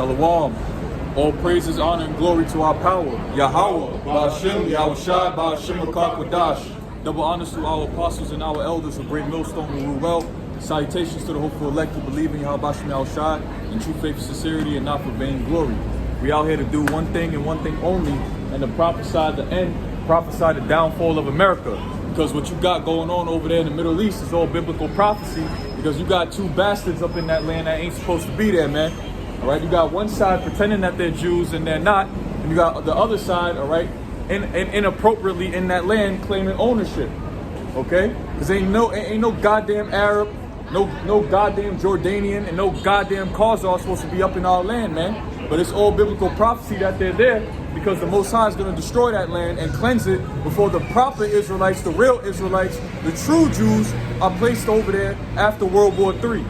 Shalom. All praises, honor, and glory to our power. Yahweh, Ba'ashem, Yahushai, Ba'ashem, Kwadash. Double honors to our apostles and our elders of Great Millstone who rule well. Salutations to the hopeful elect who believe in Yahweh Ba'ashem Yahushai in true faith and sincerity and not for vain glory. We out here to do one thing and one thing only, and to prophesy the end, prophesy the downfall of America. Because what you got going on over there in the Middle East is all biblical prophecy, because you got two bastards up in that land that ain't supposed to be there, man. All right, you got one side pretending that they're Jews and they're not, and you got the other side, all right, inappropriately in that land claiming ownership. Okay, because ain't no goddamn Arab, no goddamn Jordanian, and no goddamn Khazar supposed to be up in our land, man. But it's all biblical prophecy that they're there because the Most High is going to destroy that land and cleanse it before the proper Israelites, the real Israelites, the true Jews are placed over there after World War III.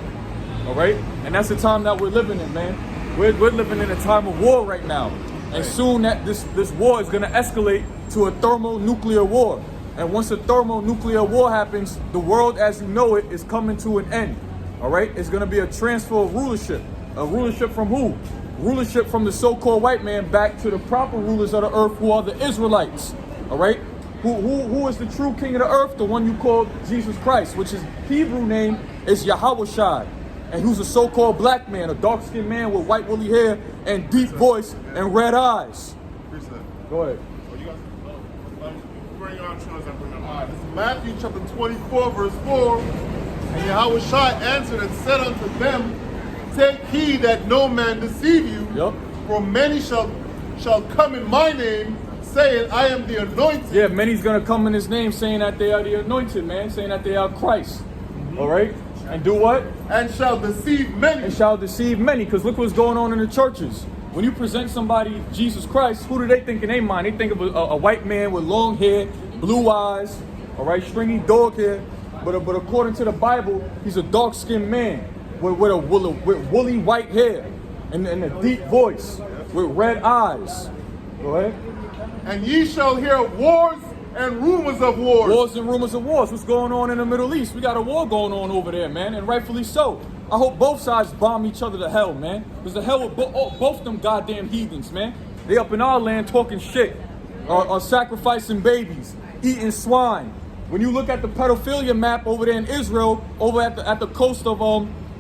All right, and that's the time that we're living in, man. We're living in a time of war right now, and soon that this war is going to escalate to a thermonuclear war. And once a thermonuclear war happens, the world as you know it is coming to an end. All right, it's going to be a transfer of rulership. A rulership from who? Rulership from the so-called white man back to the proper rulers of the earth, who are the Israelites. All right, who is the true king of the earth? The one you call Jesus Christ, which his Hebrew name is Yahushai. And who's a so-called black man, a dark-skinned man with white woolly hair and deep voice and red eyes. Go ahead. This is Matthew chapter 24, verse 4. And Yahushua answered and said unto them, take heed that no man deceive you, for many shall come in my name, saying, I am the anointed. Yeah, many's gonna come in his name saying that they are the anointed, man, saying that they are Christ. All right? And do what? And shall deceive many. And shall deceive many, because look what's going on in the churches. When you present somebody Jesus Christ, who do they think in their mind? They think of a white man with long hair, blue eyes, all right, stringy dog hair. But according to the Bible, he's a dark-skinned man with woolly white hair and a deep voice with red eyes. Go ahead. And ye shall hear wars and rumors of wars. Wars and rumors of wars. What's going on in the Middle East? We got a war going on over there, man, and rightfully so. I hope both sides bomb each other to hell, man. Because the hell with both them goddamn heathens, man. They up in our land talking shit, are sacrificing babies, eating swine. When you look at the pedophilia map over there in Israel, over at the coast of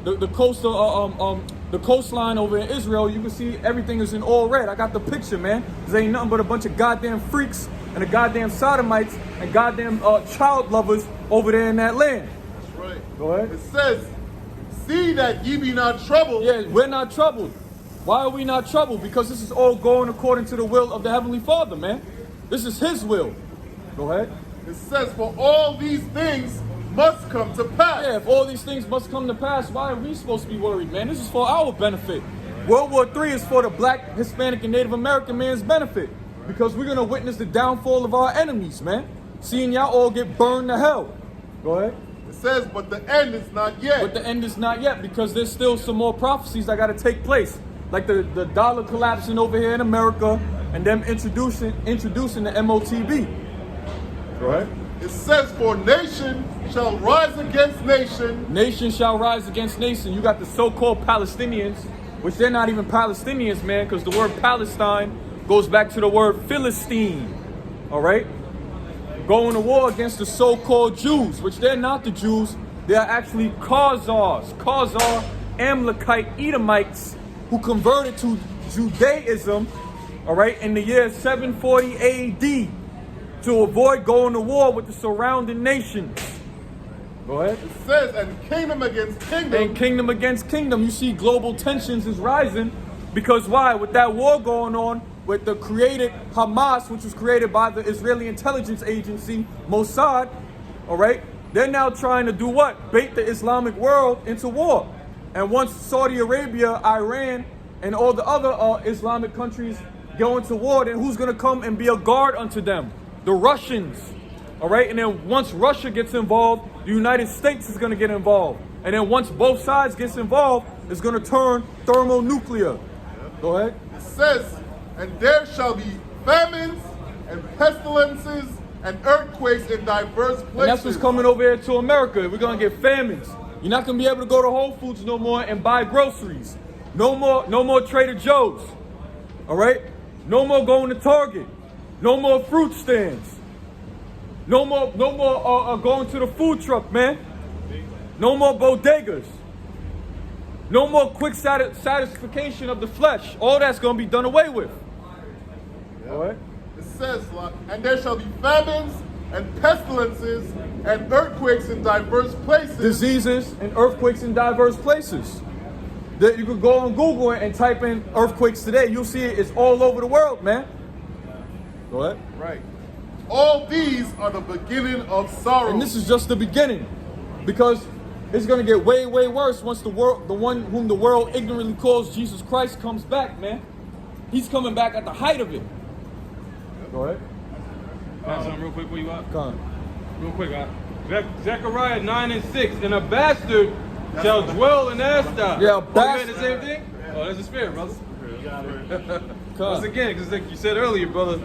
the coastline over in Israel, you can see everything is in all red. I got the picture, man. There ain't nothing but a bunch of goddamn freaks and the goddamn sodomites and goddamn child lovers over there in that land. That's right. Go ahead. It says, see that ye be not troubled. Yeah, we're not troubled. Why are we not troubled? Because this is all going according to the will of the Heavenly Father, man. This is his will. Go ahead. It says, for all these things must come to pass. Yeah, if all these things must come to pass, why are we supposed to be worried, man? This is for our benefit. World War III is for the black, Hispanic, and Native American man's benefit. Because we're going to witness the downfall of our enemies, man. Seeing y'all all get burned to hell. Go ahead. It says, but the end is not yet. But the end is not yet, because there's still some more prophecies that got to take place. Like the dollar collapsing over here in America and them introducing the MOTB. Go ahead. It says, for nation shall rise against nation. Nation shall rise against nation. You got the so-called Palestinians, which they're not even Palestinians, man, because the word Palestine goes back to the word Philistine. All right? Going to war against the so-called Jews, which they're not the Jews. They are actually Khazar, Amalekite, Edomites, who converted to Judaism, all right, in the year 740 AD to avoid going to war with the surrounding nations. Go ahead. It says, and kingdom against kingdom. And kingdom against kingdom. You see global tensions is rising because why? With that war going on, with the created Hamas, which was created by the Israeli intelligence agency, Mossad, all right? They're now trying to do what? Bait the Islamic world into war. And once Saudi Arabia, Iran, and all the other Islamic countries go into war, then who's going to come and be a guard unto them? The Russians, all right? And then once Russia gets involved, the United States is going to get involved. And then once both sides gets involved, it's going to turn thermonuclear. Go ahead. It says, and there shall be famines and pestilences and earthquakes in diverse places. And that's what's coming over here to America. We're going to get famines. You're not going to be able to go to Whole Foods no more and buy groceries. No more Trader Joe's. All right? No more going to Target. No more fruit stands. No more going to the food truck, man. No more bodegas. No more quick satisfaction of the flesh. All that's going to be done away with. Yeah. All right? It says, and there shall be famines and pestilences and earthquakes in diverse places. Diseases and earthquakes in diverse places. That you could go on Google and type in earthquakes today. You'll see it's all over the world, man. Go ahead. Right. All these are the beginning of sorrow. And this is just the beginning, because it's going to get way, way worse once the one whom the world ignorantly calls Jesus Christ comes back, man. He's coming back at the height of it. Go ahead. Something real quick for you out. Come on. Real quick, Zechariah 9:6, and a bastard shall dwell in Ashdod. Yeah, Oh, you bastard. had the same thing? Oh, that's the spirit, brother. Come Once on. again, because like you said earlier, brother,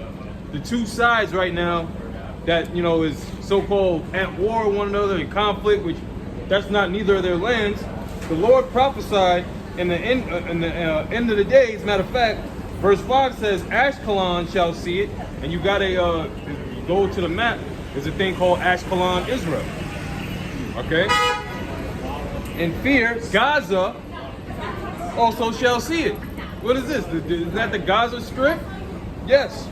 the two sides right now that, you know, is so-called at war with one another in conflict, which that's not neither of their lands. The Lord prophesied in the end of the days. Matter of fact, verse 5 says, Ashkelon shall see it, and you got to go to the map. There's a thing called Ashkelon, Israel. Okay? In fear, Gaza also shall see it. What is this? Is that the Gaza Strip? Yes.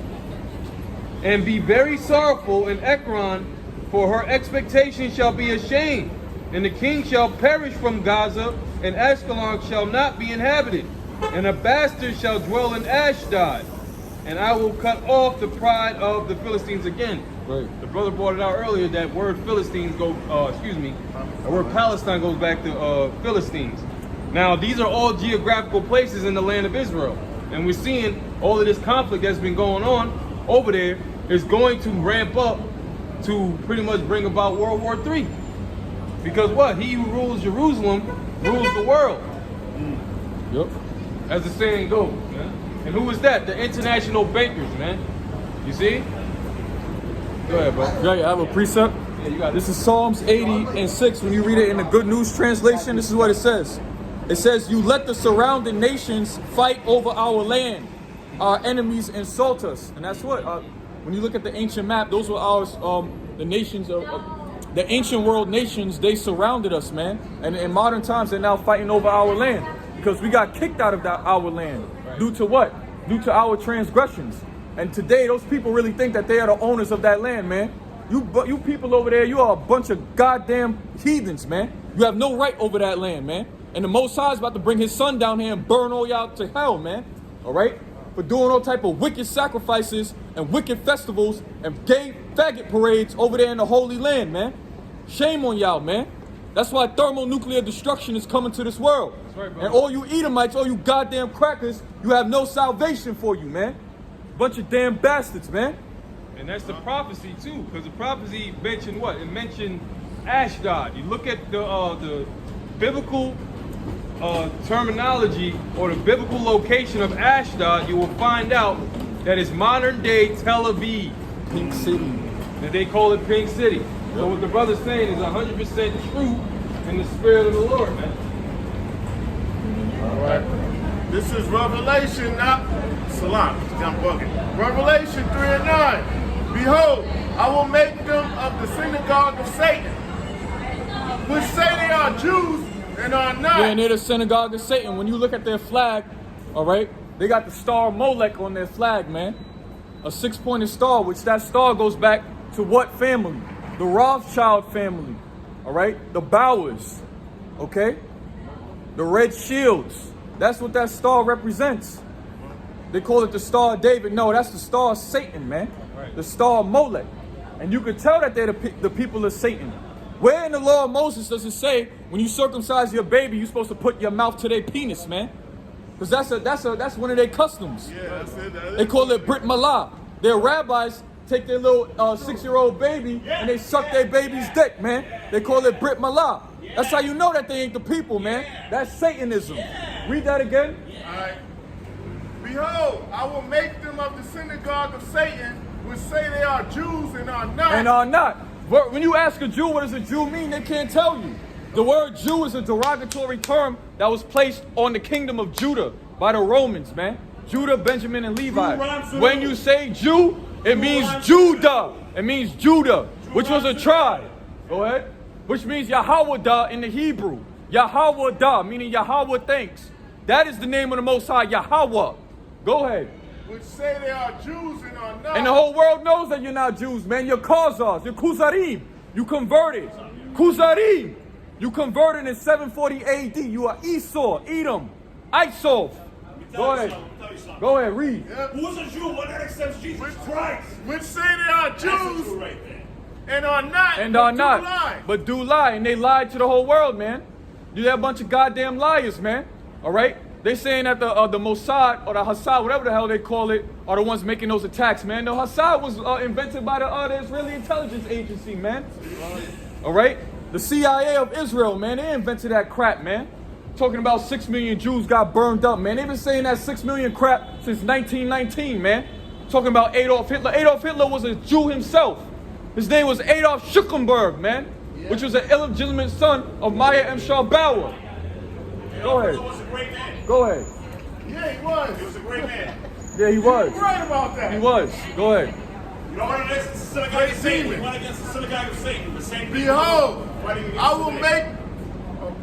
And be very sorrowful in Ekron, for her expectation shall be ashamed. And the king shall perish from Gaza, and Ashkelon shall not be inhabited. And a bastard shall dwell in Ashdod. And I will cut off the pride of the Philistines again. Right. The brother brought it out earlier that word Philistines the word Palestine goes back to Philistines. Now, these are all geographical places in the land of Israel. And we're seeing all of this conflict that's been going on over there is going to ramp up to pretty much bring about World War III. Because what? He who rules Jerusalem rules the world. Yep. As the saying goes, man. And who is that? The international bankers, man. You see? Go ahead, bro. Yeah, I have a precept. Yeah, you got it. This is Psalms 80:6. When you read it in the Good News translation, this is what it says. It says, you let the surrounding nations fight over our land. Our enemies insult us. And that's what, when you look at the ancient map, those were our, the nations of the ancient world nations. They surrounded us, man. And in modern times, they're now fighting over our land because we got kicked out of our land. Due to what? Due to our transgressions. And today, those people really think that they are the owners of that land, man. You people over there, you are a bunch of goddamn heathens, man. You have no right over that land, man. And the Most High is about to bring his son down here and burn all y'all to hell, man. All right? For doing all type of wicked sacrifices and wicked festivals and gay faggot parades over there in the Holy Land, man. Shame on y'all, man. That's why thermonuclear destruction is coming to this world. That's right, brother. And all you Edomites, all you goddamn crackers, you have no salvation for you, man. Bunch of damn bastards, man. And that's the prophecy too, because the prophecy mentioned what? It mentioned Ashdod. You look at the biblical terminology or the biblical location of Ashdod, you will find out that it's modern day Tel Aviv. Pink City. That they call it Pink City. So what the brother's saying is 100% true in the spirit of the Lord, man. All right. This is Revelation, not Salam. I'm bugging. Revelation 3:9. Behold, I will make them of the synagogue of Satan, which say they are Jews and are not. Yeah, and they're the synagogue of Satan. When you look at their flag, all right, they got the star Molech on their flag, man. A 6-pointed star, which that star goes back to what family? The Rothschild family, all right? The Bowers, okay? The Red Shields. That's what that star represents. They call it the Star of David. No, that's the Star of Satan, man. Right. The Star of Molech. And you could tell that they're the people of Satan. Where in the law of Moses does it say when you circumcise your baby, you're supposed to put your mouth to their penis, man? Because that's one of their customs. Yeah, that's it. They call it Brit Milah. Their rabbis take their little 6-year-old baby and they suck their baby's dick, man. They call it Brit Milah. That's how you know that they ain't the people, man. That's Satanism. Read that again. All right. Behold, I will make them of the synagogue of Satan, which say they are Jews and are not. And are not. When you ask a Jew what does a Jew mean, they can't tell you. The word Jew is a derogatory term that was placed on the kingdom of Judah by the Romans, man. Judah, Benjamin, and Levi. When you say Jew, it means Judah. It means Judah, which was a tribe. Go ahead. Which means Yahweh in the Hebrew. Yahweh, meaning Yahweh thanks. That is the name of the Most High, Yahweh. Go ahead. Which say they are Jews and are not. And the whole world knows that you're not Jews, man. You're Khazars. You're Khuzarim. You converted. Khuzarim. You converted in 740 AD. You are Esau, Edom, Isoph. Go ahead. Go ahead, read. Who's a Jew? One that accepts Jesus Christ. Which say they are Jews Right there. and are not. And are but do not. lie. But do lie. And they lied to the whole world, man. You're a bunch of goddamn liars, man. All right? They saying that the Mossad or the Hassad, whatever the hell they call it, are the ones making those attacks, man. The Hassad was invented by the Israeli intelligence agency, man. All right? The CIA of Israel, man, they invented that crap, man. Talking about 6 million Jews got burned up, man. They've been saying that 6 million crap since 1919, man. Talking about Adolf Hitler. Adolf Hitler was a Jew himself. His name was Adolf Schuckenberg, man, which was an illegitimate son of Maya M. Shaw Bauer. Go ahead. Hitler was a great man. Go ahead. Yeah, he was. He was a great man. Yeah, he was. You're right about that. He was. Go ahead. You know what it is? It's the synagogue of Satan. We went against the synagogue of Satan. The same thing. Behold, Fighting against I will Satan. make.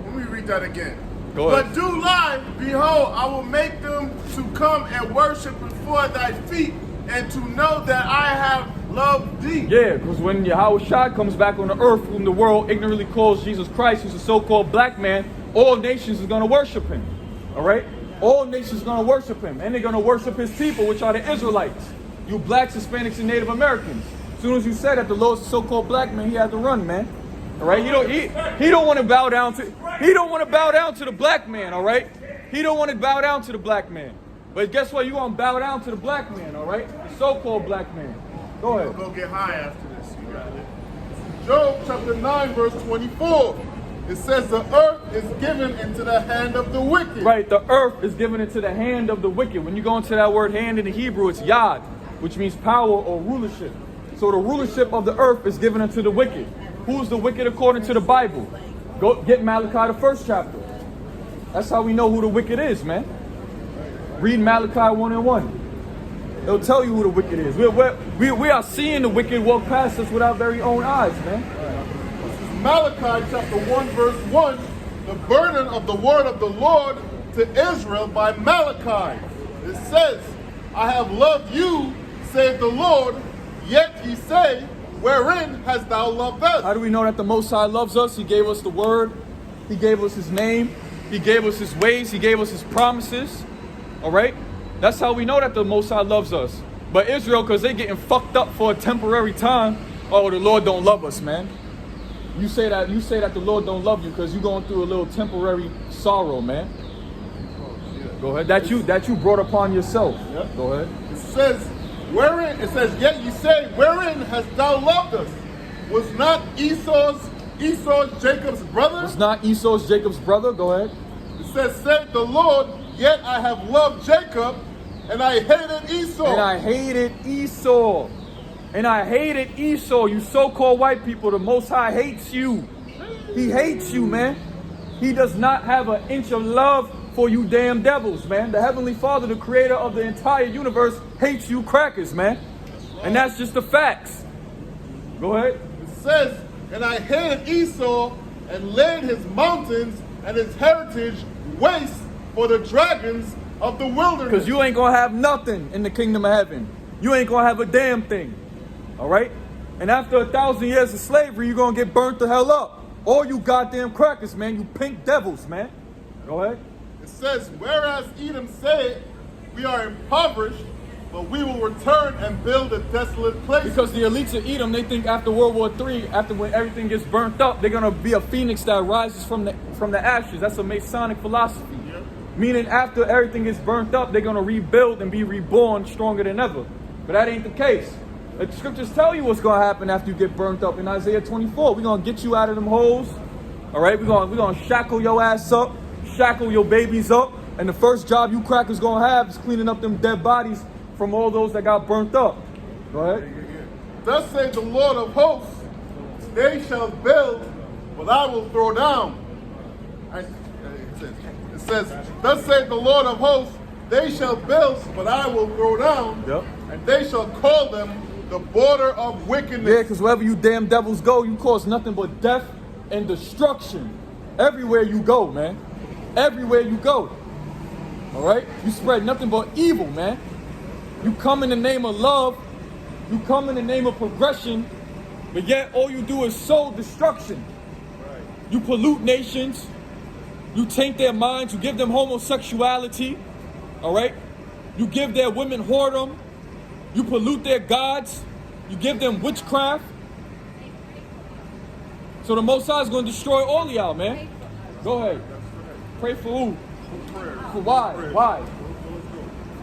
Let me read that again. Go ahead. But do lie, behold, I will make them to come and worship before thy feet, and to know that I have loved thee. Yeah, because when Yahweh Shai comes back on the earth, whom the world ignorantly calls Jesus Christ, who's a so-called black man, all nations is going to worship him. All right? All nations are going to worship him. And they're going to worship his people, which are the Israelites. You blacks, Hispanics, and Native Americans. As soon as you said that the Lord's a so-called black man, he had to run, man. All right? He don't want to bow down to the black man, all right? He don't want to bow down to the black man. But guess what? You going to bow down to the black man, all right? The so-called black man. Go ahead. We'll go get high after this. You got it. Job chapter 9, verse 24. It says the earth is given into the hand of the wicked. Right, the earth is given into the hand of the wicked. When you go into that word hand in the Hebrew, it's yad, which means power or rulership. So the rulership of the earth is given into the wicked. Who's the wicked according to the Bible? Go get Malachi, the 1st chapter. That's how we know who the wicked is, man. Read Malachi 1:1. It'll tell you who the wicked is. We are seeing the wicked walk past us with our very own eyes, man. Malachi chapter 1, verse 1. The burden of the word of the Lord to Israel by Malachi. It says, I have loved you, saith the Lord, yet ye say, wherein hast thou loved us? How do we know that the Most High loves us? He gave us the word. He gave us his name. He gave us his ways. He gave us his promises. All right? That's how we know that the Most High loves us. But Israel, because they getting fucked up for a temporary time, oh, the Lord don't love us, man. You say that the Lord don't love you because you're going through a little temporary sorrow, man. Go ahead. That you brought upon yourself. Yep. Go ahead. It says, yet ye say, wherein hast thou loved us? Was not Esau Jacob's brother? It's not Esau's Jacob's brother. Go ahead. It says, saith the Lord, yet I have loved Jacob, and I hated Esau. And I hated Esau. And I hated Esau, you so-called white people. The Most High hates you. He hates you, man. He does not have an inch of love for you damn devils, man. The Heavenly Father, the creator of the entire universe, hates you crackers, man. And that's just the facts. Go ahead. It says, and I hated Esau, and laid his mountains and his heritage waste for the dragons of the wilderness. Because you ain't going to have nothing in the kingdom of heaven. You ain't going to have a damn thing. All right? And after 1,000 years of slavery, you're going to get burnt the hell up. All you goddamn crackers, man. You pink devils, man. Go ahead. It says, whereas Edom said, we are impoverished, but we will return and build a desolate place. Because the elites of Edom, they think after World War III, after when everything gets burnt up, they're going to be a phoenix that rises from the ashes. That's a Masonic philosophy. Yep. Meaning after everything gets burnt up, they're going to rebuild and be reborn stronger than ever. But that ain't the case. The scriptures tell you what's going to happen after you get burnt up in Isaiah 24. We're going to get you out of them holes. All right? We're going to shackle your ass up, shackle your babies up. And the first job you crackers going to have is cleaning up them dead bodies from all those that got burnt up. Go ahead. Thus saith the Lord of hosts, they shall build, but I will throw down. It says, thus saith the Lord of hosts, they shall build, but I will throw down, Yep. and they shall call them the border of wickedness. Yeah, because wherever you damn devils go, you cause nothing but death and destruction. Everywhere you go, man. Everywhere you go. All right? You spread nothing but evil, man. You come in the name of love. You come in the name of progression. But yet all you do is sow destruction. You pollute nations. You taint their minds. You give them homosexuality. All right? You give their women whoredom. You pollute their gods. You give them witchcraft. So the Most High is going to destroy all of y'all, man. Go ahead. Pray for who? For why? Why?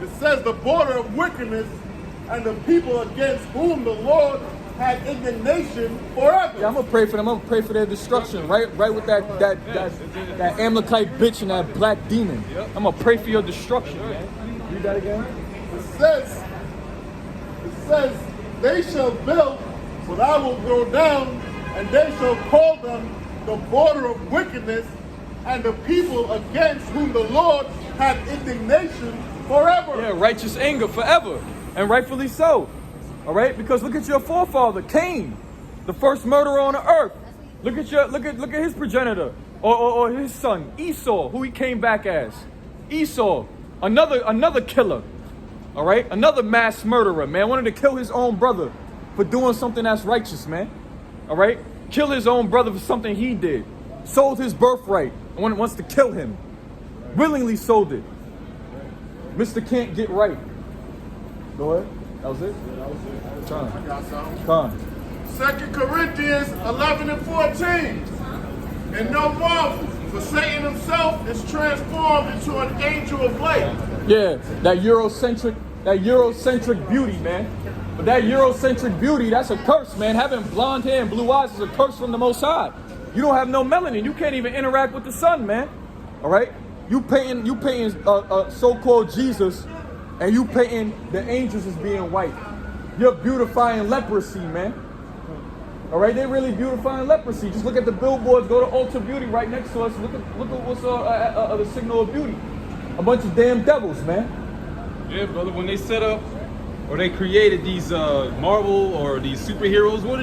It says the border of wickedness and the people against whom the Lord had indignation forever. Yeah, I'm gonna pray for them. I'm gonna pray for their destruction. Right with that Amalekite bitch and that black demon. I'm gonna pray for your destruction, man. Read that again. It says, they shall build, but I will throw down, and they shall call them the border of wickedness, and the people against whom the Lord had indignation forever. Yeah, righteous anger forever, and rightfully so. All right, because look at your forefather, Cain, the first murderer on the earth. Look at his progenitor, or his son, Esau, who he came back as. Esau, another killer. All right, another mass murderer, man. Wanted to kill his own brother for doing something that's righteous, man. All right, kill his own brother for something he did. Sold his birthright and wants to kill him. Willingly sold it. Mr. Can't get right. Go ahead. That was it? I got something. Con. 2 Corinthians 11 and 14. And no marvel, for Satan himself is transformed into an angel of light. Yeah, that Eurocentric beauty, man. But that Eurocentric beauty, that's a curse, man. Having blonde hair and blue eyes is a curse from the Most High. You don't have no melanin. You can't even interact with the sun, man. All right? You painting so-called Jesus, and you painting the angels as being white. You're beautifying leprosy, man. All right, they're really beautifying leprosy. Just look at the billboards. Go to Ulta Beauty right next to us. Look at what's the signal of beauty. A bunch of damn devils, man. Yeah, brother. When they set up or they created these Marvel or these superheroes, what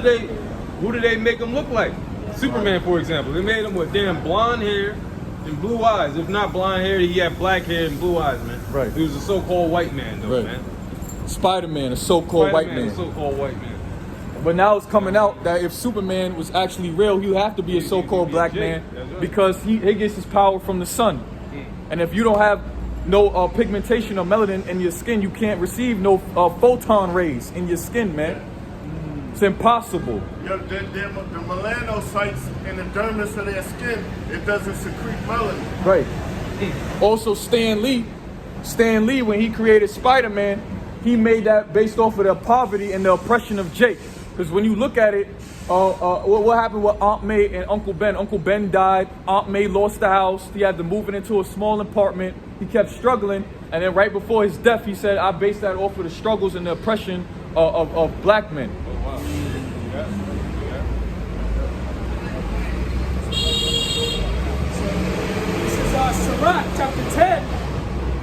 did they make them look like? Superman, for example, they made him with damn blonde hair and blue eyes. If not blonde hair, he had black hair and blue eyes, man. Right. He was a so-called white man, though, Right. man. Spider-Man, a so-called white man. A so-called white man. But now it's coming out that if Superman was actually real, he would have to be a so-called black man because he gets his power from the sun. And if you don't have no pigmentation or melanin in your skin, you can't receive no photon rays in your skin, man. It's impossible. The melanocytes in the dermis of their skin, it doesn't secrete melanin. Right. Also, Stan Lee, when he created Spider-Man, he made that based off of the poverty and the oppression of Jake. Because when you look at it, what happened with Aunt May and Uncle Ben? Uncle Ben died. Aunt May lost the house. He had to move it into a small apartment. He kept struggling. And then right before his death, he said, I based that off of the struggles and the oppression of black men. This is Sirach chapter 10,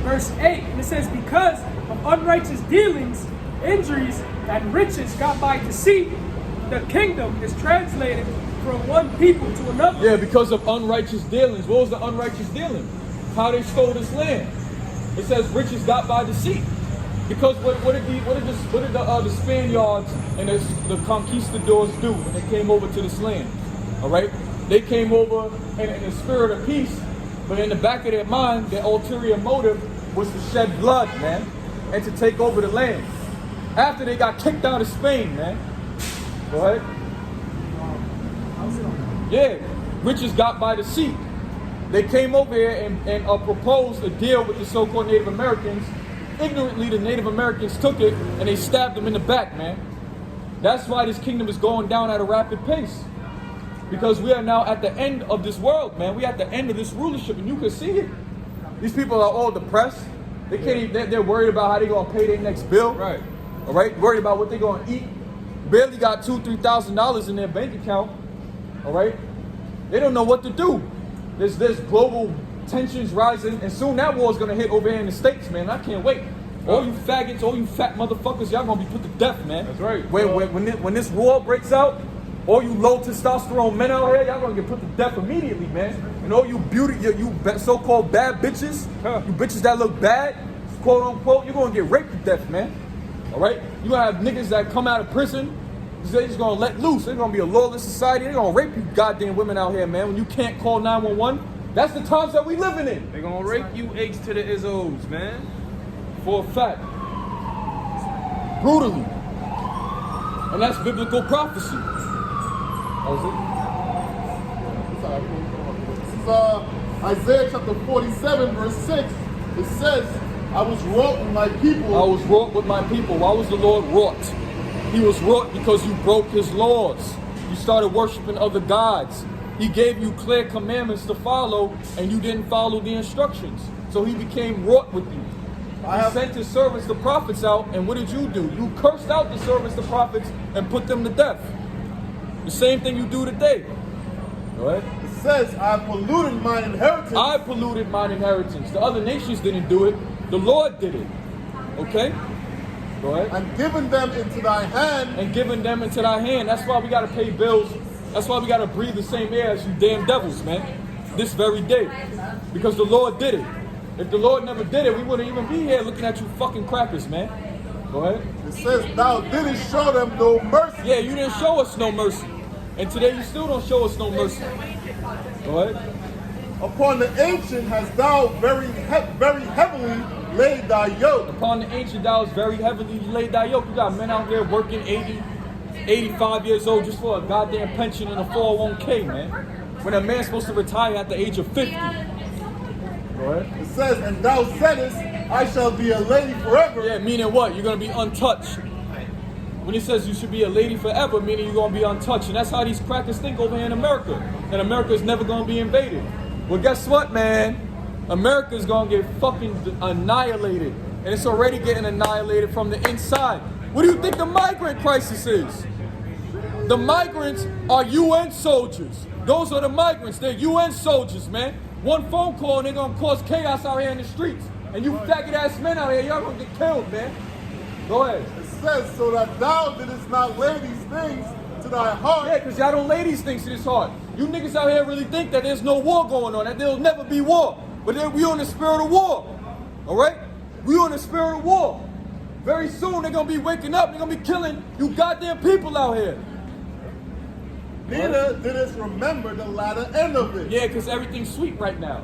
verse 8. And it says, because of unrighteous dealings, injuries, and riches got by deceit, the kingdom is translated from one people to another. Yeah, because of unrighteous dealings. What was the unrighteous dealing? How they stole this land. It says riches got by deceit. Because what did the Spaniards and the conquistadors do when they came over to this land? All right, they came over in the spirit of peace, but in the back of their mind, their ulterior motive was to shed blood, man, and to take over the land. After they got kicked out of Spain, man. Go ahead. Yeah, riches got by deceit. They came over here and proposed a deal with the so-called Native Americans. Ignorantly, the Native Americans took it and they stabbed them in the back, man. That's why this kingdom is going down at a rapid pace. Because we are now at the end of this world, man. We are at the end of this rulership, and you can see it. These people are all depressed. They can't even, they're worried about how they're going to pay their next bill. Right. All right, worried about what they're going to eat. Barely got $2,000-$3,000 in their bank account. All right, they don't know what to do. There's global tensions rising, and soon that war is gonna hit over here in the States, man. I can't wait. All you faggots, all you fat motherfuckers, y'all gonna be put to death, man. That's right. When this war breaks out, all you low testosterone men out here, y'all gonna get put to death immediately, man. And all you so-called bad bitches, you bitches that look bad, quote unquote, you're gonna get raped to death, man. All right? You gonna have niggas that come out of prison, they're just gonna let loose. They're gonna be a lawless society. They're gonna rape you goddamn women out here, man. When you can't call 911, that's the times that we living in. They're gonna rape you H to the Izzos, man. For a fact. Brutally. And that's biblical prophecy. That was it. This is Isaiah chapter 47, verse 6. It says, I was wroth with my people. I was wrought with my people. Why was the Lord wrought? He was wrought because you broke his laws. You started worshiping other gods. He gave you clear commandments to follow, and you didn't follow the instructions. So he became wrought with you. He sent his servants, the prophets, out, and what did you do? You cursed out the servants, the prophets, and put them to death. The same thing you do today. Go ahead. It says, I polluted mine inheritance. I polluted mine inheritance. The other nations didn't do it. The Lord did it. Okay? Go ahead. And given them into thy hand. And given them into thy hand. That's why we got to pay bills. That's why we got to breathe the same air as you damn devils, man. This very day. Because the Lord did it. If the Lord never did it, we wouldn't even be here looking at you fucking crackers, man. Go ahead. It says, thou didn't show them no mercy. Yeah, you didn't show us no mercy. And today you still don't show us no mercy. Go ahead. Upon the ancient hast thou very heavily laid thy yoke. Upon the ancient thou hast very heavily laid thy yoke. You got men out there working 80, 85 years old just for a goddamn pension and a 401k, man. When a man's supposed to retire at the age of 50. Go ahead. It says, and thou saidest, I shall be a lady forever. Yeah, meaning what? You're going to be untouched. When it says you should be a lady forever, meaning you're going to be untouched. And that's how these crackers think over here in America. And America is never going to be invaded. Well, guess what, man? America is going to get fucking annihilated. And it's already getting annihilated from the inside. What do you think the migrant crisis is? The migrants are UN soldiers. Those are the migrants. They're UN soldiers, man. One phone call and they're going to cause chaos out here in the streets. And you faggot ass men out here, y'all going to get killed, man. Go ahead. It says, so that thou didst not lay these things to thy heart. Yeah, because y'all don't lay these things to this heart. You niggas out here really think that there's no war going on, that there'll never be war. But then we on the spirit of war. All right? We on the spirit of war. Very soon they're going to be waking up. They're going to be killing you goddamn people out here. Neither didst remember the latter end of it. Yeah, because everything's sweet right now.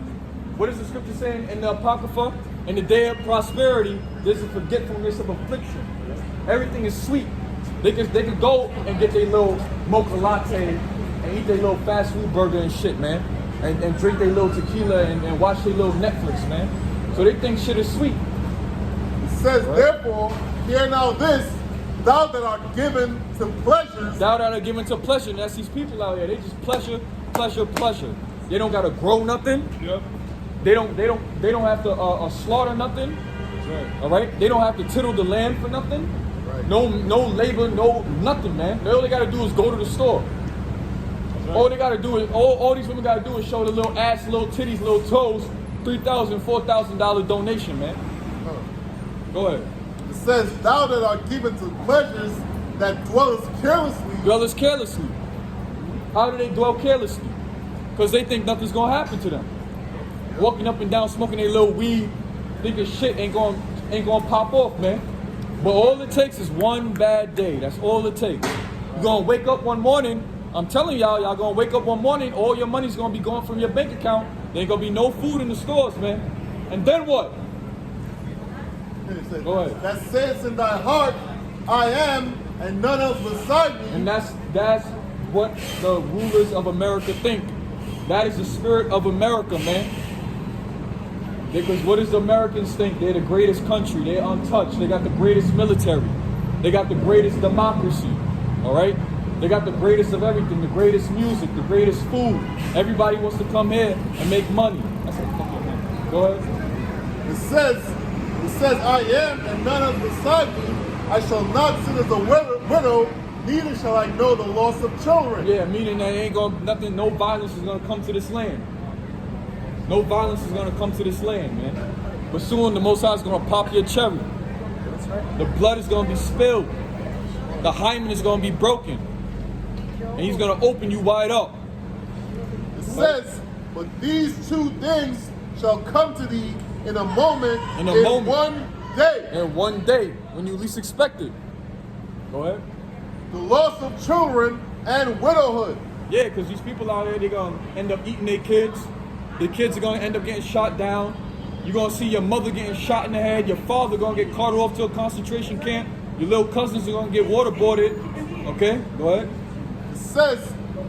What is the scripture saying in the Apocrypha? In the day of prosperity, there's a forgetfulness of affliction. Everything is sweet. They could go and get their little mocha latte and eat their little fast food burger and shit, man. And drink their little tequila and watch their little Netflix, man. So they think shit is sweet. It says, therefore, hear now this, thou that art given to pleasures. Thou that are given to pleasure. And that's these people out here. They just pleasure, pleasure, pleasure. They don't gotta grow nothing. Yep. They don't have to slaughter nothing. Right. All right. They don't have to tittle the land for nothing. Right. No labor, no nothing, man. All they gotta do is go to the store. Right. All they gotta do is all these women gotta do is show the little ass, little titties, little toes. $3,000, $4,000 donation, man. Go ahead. It says, thou that art given to pleasures that dwellest carelessly. Dwellers carelessly. How do they dwell carelessly? Because they think nothing's gonna happen to them. Walking up and down, smoking their little weed, thinking shit ain't gonna pop off, man. But all it takes is one bad day. That's all it takes. You're gonna wake up one morning. I'm telling y'all gonna wake up one morning. All your money's gonna be going from your bank account. There ain't gonna be no food in the stores, man. And then what? It says, Go ahead. that says in thy heart, I am, and none else beside me. And that's what the rulers of America think. That is the spirit of America, man. Because what does the Americans think? They're the greatest country. They're untouched. They got the greatest military. They got the greatest democracy. All right? They got the greatest of everything. The greatest music. The greatest food. Everybody wants to come here and make money. That's what the fuck your name. Go ahead. It says, I am, and none else beside me. I shall not sit as a widow, neither shall I know the loss of children. Yeah, meaning that ain't gonna nothing. No violence is gonna come to this land. No violence is gonna come to this land, man. But soon the Most High is gonna pop your cherry. The blood is gonna be spilled. The hymen is gonna be broken. And he's gonna open you wide up. It says, but these two things shall come to thee in a moment, In a moment. one day. And one day, when you least expect it. Go ahead. The loss of children and widowhood. Yeah, because these people out here, they're gonna end up eating their kids. Their kids are gonna end up getting shot down. You're gonna see your mother getting shot in the head. Your father gonna get carted off to a concentration camp. Your little cousins are gonna get waterboarded. Okay, go ahead. It says,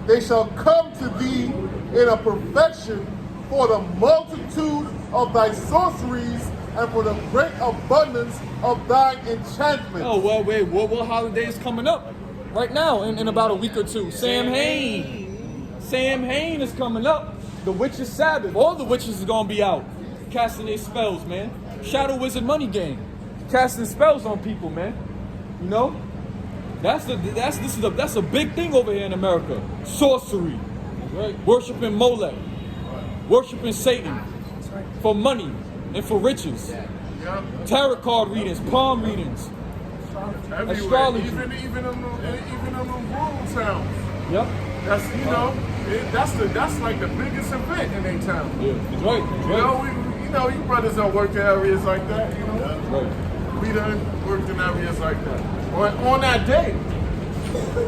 they shall come to thee in a perfection for the multitude of thy sorceries and for the great abundance of thine enchantments. Oh, well, wait, what holiday is coming up? Right now, in about a week or two. Samhain. Samhain is coming up. The Witches' Sabbath. All the witches is gonna be out. Casting their spells, man. Shadow Wizard Money Game. Casting spells on people, man. You know? That's a big thing over here in America. Sorcery. Right? Worshiping Molech. Worshiping Satan. For money and for riches. Tarot card readings, palm readings. Everywhere. Astrology. Even in them rural towns. Yep. That's that's like the biggest event in a town. Yeah, that's right. That's You right. know, you brothers don't work in areas like that. You know, Right. we done worked in areas like that on that day.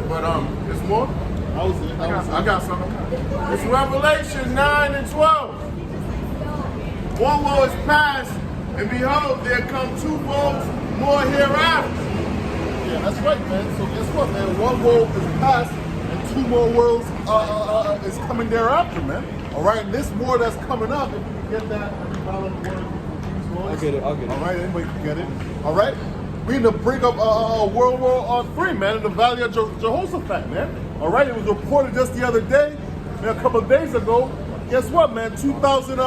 But it's more. I got something. It's Revelation 9 and 12. One woe is past, and behold, there come twofold more hereafter. Yeah, that's right, man. So guess what, man? One world is past, and two more worlds is coming thereafter, man. All right, and this war that's coming up, if you can get that, I'll get it. All right, anybody can get it. All right, we need to bring up World War III, man, in the Valley of Jehoshaphat, man. All right, it was reported just the other day, man, a couple of days ago. Guess what, man? 2,000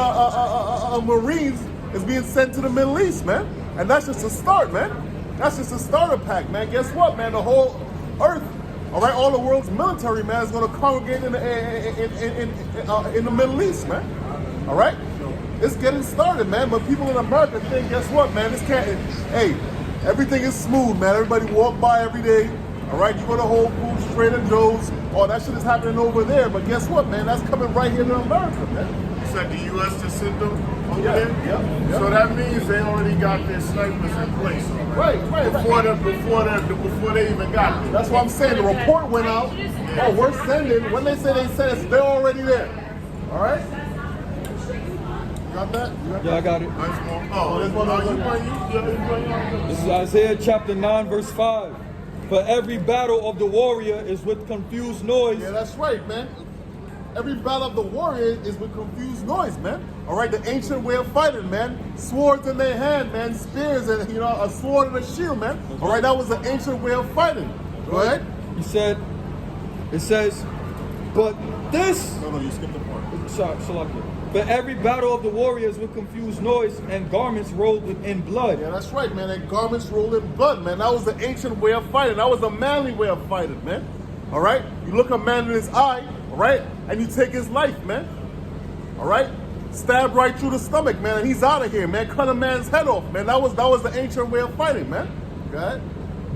Marines is being sent to the Middle East, man, and that's just a start, man. That's just a starter pack, man. Guess what, man? The whole earth, all right, all the world's military, man, is going to congregate in the Middle East, man. All right? It's getting started, man. But people in America think, guess what, man? This can't, hey, everything is smooth, man. Everybody walk by every day. All right? You go to Whole Foods, Trader Joe's. Oh, that shit is happening over there. But guess what, man? That's coming right here to America, man. You said the U.S. just sent them over Yeah, there? yeah. So that means they already got their snipers in place. Right. Before they even got there. That's what I'm saying. The report went out. Oh, we're sending. When they say they sent us, they're already there. All right? You got that? You got Yeah, I got it. This is Isaiah chapter 9, verse 5. For every battle of the warrior is with confused noise. Yeah, that's right, man. Every battle of the warrior is with confused noise, man. All right, the ancient way of fighting, man. Swords in their hand, man. Spears and, a sword and a shield, man. All right, that was the ancient way of fighting. Go ahead. It says, but this, No, you skipped the part. Shalaka. For every battle of the warrior is with confused noise and garments rolled in blood. Yeah, that's right, man. And garments rolled in blood, man. That was the ancient way of fighting. That was the manly way of fighting, man. All right? You look a man in his eye, all right? And you take his life, man. All right? Stab right through the stomach, man, and he's out of here, man. Cut a man's head off, man. That was the ancient way of fighting, man. Go ahead.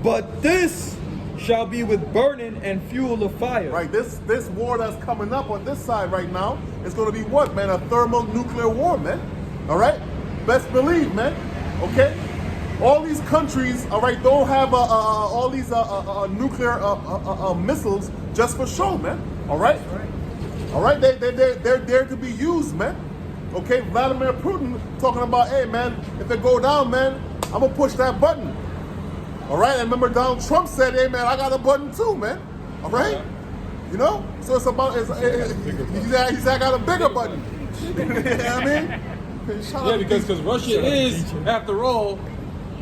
But this shall be with burning and fuel of fire. Right, this war that's coming up on this side right now is going to be what, man? A thermonuclear war, man. All right? Best believe, man. Okay? All these countries, all right, don't have all these nuclear missiles just for show, man. All right? All right, they're there to be used, man. Okay, Vladimir Putin talking about, hey, man, if they go down, man, I'm going to push that button. All right, and remember Donald Trump said, hey, man, I got a button too, man. All right? You know? So it's about, he said, I got a bigger button. You know what I mean? Yeah, because Russia is, after all,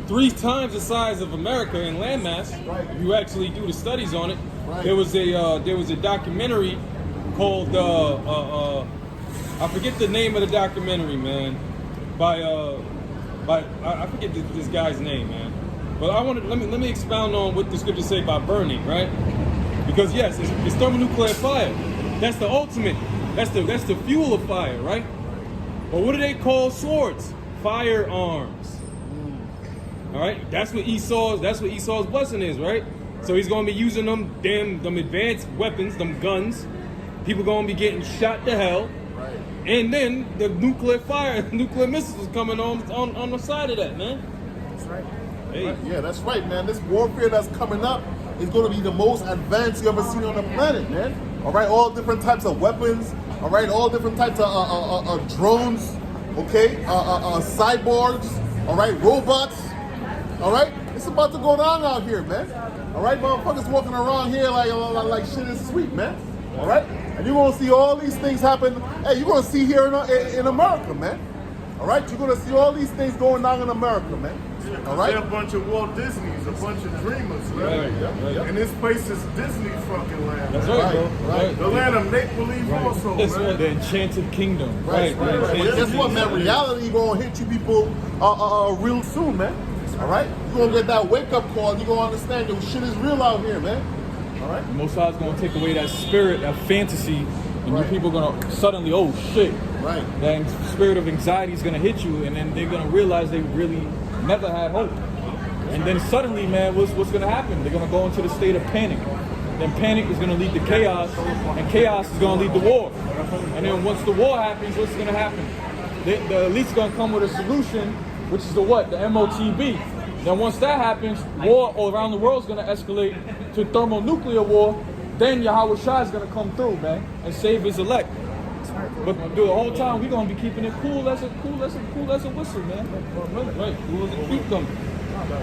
3 times the size of America in landmass. Right. If you actually do the studies on it, Right. there was a documentary called I forget the name of the documentary, man, by I forget this guy's name, man. But let me expound on what the scriptures say about burning, right? Because yes, it's thermonuclear fire. That's the ultimate. That's the fuel of fire, right? But what do they call swords? Firearms. All right, that's what Esau's blessing is, right? So he's gonna be using them advanced weapons, them guns. People gonna be getting shot to hell. Right. And then the nuclear missiles is coming on the side of that, man. That's right. Hey. Yeah, that's right, man. This warfare that's coming up is going to be the most advanced you ever seen on the planet, man. All right, all different types of weapons. All right, all different types of drones. Okay, cyborgs. All right, robots. All right, it's about to go down out here, man. All right, motherfuckers walking around here like shit is sweet, man. All right, and you're gonna see all these things happen. Hey, you're gonna see here in America, man. All right, you're gonna see all these things going down in America, man. All right. They're a bunch of Walt Disneys, a bunch of dreamers, right? Right. And this place is Disney fucking land. That's man. right, bro. Right. The land of make-believe also, That's man. the Enchanted Kingdom. Right. The Enchanted But guess what, Kingdom. man? Reality gonna hit you people real soon, man. All right. You're gonna get that wake up call. You're gonna understand your shit is real out here, man. All right. Most High's gonna take away that spirit, that fantasy, and Right. you people gonna suddenly, oh shit. Right. That spirit of anxiety is gonna hit you, and then they're gonna realize they really never had hope. And then suddenly, man, what's gonna happen? They're gonna go into the state of panic. Then panic is gonna lead to chaos, and chaos is gonna lead to war. And then once the war happens, what's gonna happen? The elite's gonna come with a solution, which is the what? The MOTB. Then once that happens, war all around the world is gonna escalate to thermonuclear war. Then Yahweh Shai is gonna come through, man, and save his elect. But the whole time we gonna be keeping it cool as a whistle, man. Right, cool as a cucumber.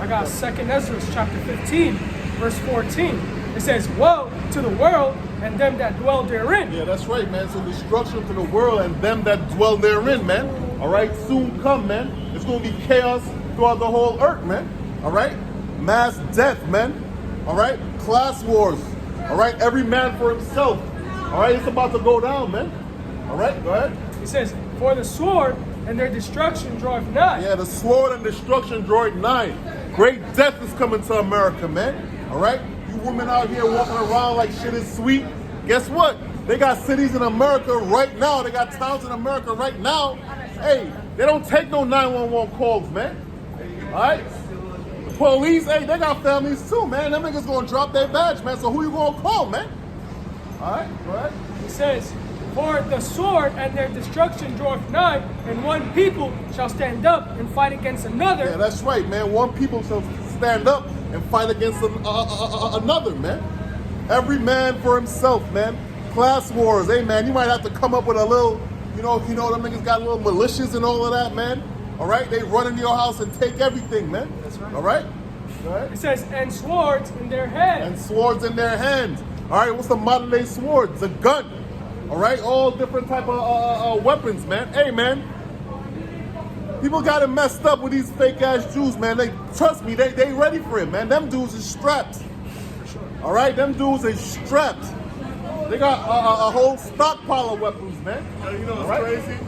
I got 2nd Ezra chapter 15, verse 14. It says, woe to the world and them that dwell therein. Yeah, that's right, man. So destruction to the world and them that dwell therein, man. All right, soon come, man. It's gonna be chaos throughout the whole earth, man. All right, mass death, man. All right, class wars. All right, every man for himself. All right, it's about to go down, man. All right, go ahead. It says, for the sword and their destruction draweth nigh. Yeah, the sword and destruction drawing nigh. Great death is coming to America, man. All right, you women out here walking around like shit is sweet. Guess what? They got cities in America right now. They got towns in America right now. Hey, they don't take no 911 calls, man. All right. Police, hey, they got families too, man. Them niggas gonna drop their badge, man. So who you gonna call, man? All right, go ahead. It says, for the sword and their destruction draweth nigh, and one people shall stand up and fight against another. Yeah, that's right, man. One people shall stand up and fight against another, man. Every man for himself, man. Class wars, hey, man. You might have to come up with a little, you know, them niggas got little militias and all of that, man. All right, they run into your house and take everything, man. That's right. All right. Go ahead. It says, and swords in their hands. And swords in their hands. All right, what's the modern day sword? It's a gun. All right, all different type of weapons, man. Hey, man, people got it messed up with these fake ass Jews, man. They trust me, they ready for it, man. Them dudes is strapped. All right, them dudes is strapped. They got a whole stockpile of weapons, man. You know what's Right. crazy?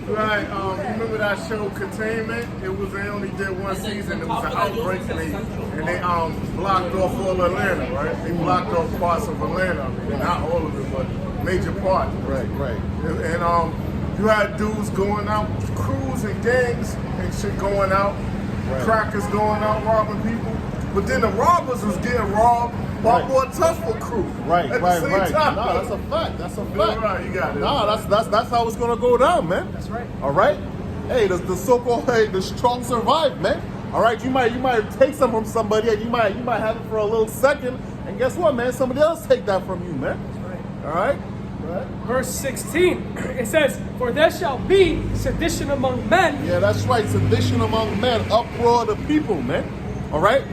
Right, you remember that show Containment? They only did one season. It was an outbreak, and they blocked off all Atlanta, right? They blocked off parts of Atlanta. I mean, not all of it, but major parts. Right. And you had dudes going out, crews and gangs and shit going out, crackers going out robbing people. But then the robbers was getting robbed by more tougher crew. Right. At the same time. Nah, that's a fact. That's a Yeah, fact. right, you got it. Nah, that's how it's gonna go down, man. That's right. All right. Hey, the so-called the strong survive, man. All right, you might take some from somebody, and you might have it for a little second, and guess what, man? Somebody else take that from you, man. All right. Verse 16, it says, for there shall be sedition among men. Yeah, that's right. Sedition among men, uproar of the people, man. All right.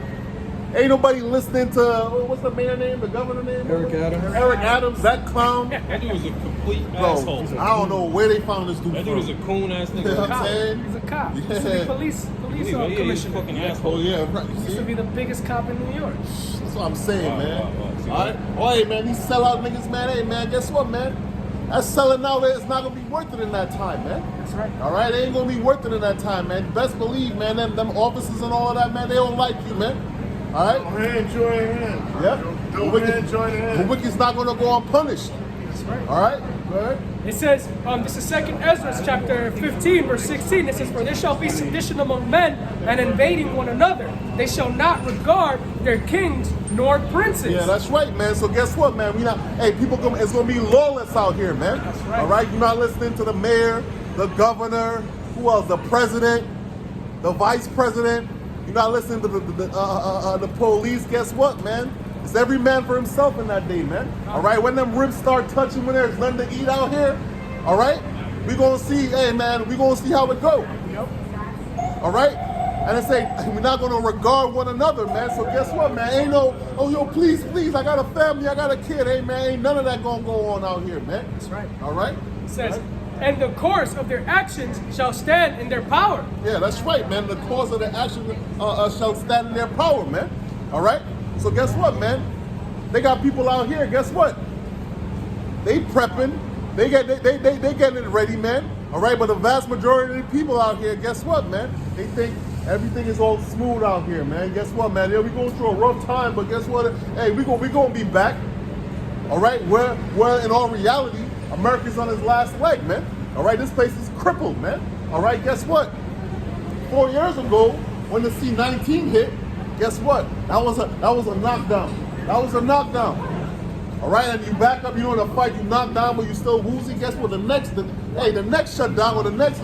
Ain't nobody listening to what's the man name, the governor name? Eric Adams. Eric Adams, that clown. That dude was a complete Bro, asshole. I don't know where they found this dude That from. dude is a coon ass You know what nigga. I'm saying? He's a cop. He Yeah. used to be police He's a commissioner. fucking Oh asshole. yeah, right. You He used see? to be the biggest cop in New York. That's what I'm saying, man. wow. See All right. Oh, hey, man, these sellout niggas, man. Hey, man, guess what, man? That selling out is not gonna be worth it in that time, man. That's right. All right, it ain't gonna be worth it in that time, man. Best believe, man, them officers and all of that, man, they don't like you, man. All right. Hand join hand. Yep. Don't hand join hand. The wicked's not gonna go unpunished. That's right. All right. Go ahead. It says, this is 2nd Ezra chapter 15, verse 16. It says, for there shall be sedition among men and invading one another. They shall not regard their kings nor princes. Yeah, that's right, man. So guess what, man? It's gonna be lawless out here, man. That's right. All right, you're not listening to the mayor, the governor, who else? The president, the vice president. You're not listening to the police. Guess what, man? It's every man for himself in that day, man. All right, when them ribs start touching, when there's nothing to eat out here, all right, we're gonna see. Hey, man, we're gonna see how it go. All right. And it's saying we're not gonna regard one another, man. So guess what, man? Ain't no, oh yo, please, I got a family, I got a kid. Hey, man, ain't none of that gonna go on out here, man. That's right. All right. It says, and the course of their actions shall stand in their power. Yeah, that's right, man. The cause of the action shall stand in their power, man. All right. So guess what, man? They got people out here. Guess what? They prepping. They getting it ready, man. All right. But the vast majority of the people out here, guess what, man? They think everything is all smooth out here, man. Guess what, man? Yeah, we going through a rough time, but guess what? Hey, we gonna be back. All right. Where in all reality, America's on his last leg, man. All right. This place is crippled, man. All right. Guess what? 4 years ago, when the C-19 hit, guess what? That was a knockdown. That was a knockdown. All right, and you back up, you know, in a fight, you knock down, but you still woozy. Guess what? The next shutdown or the next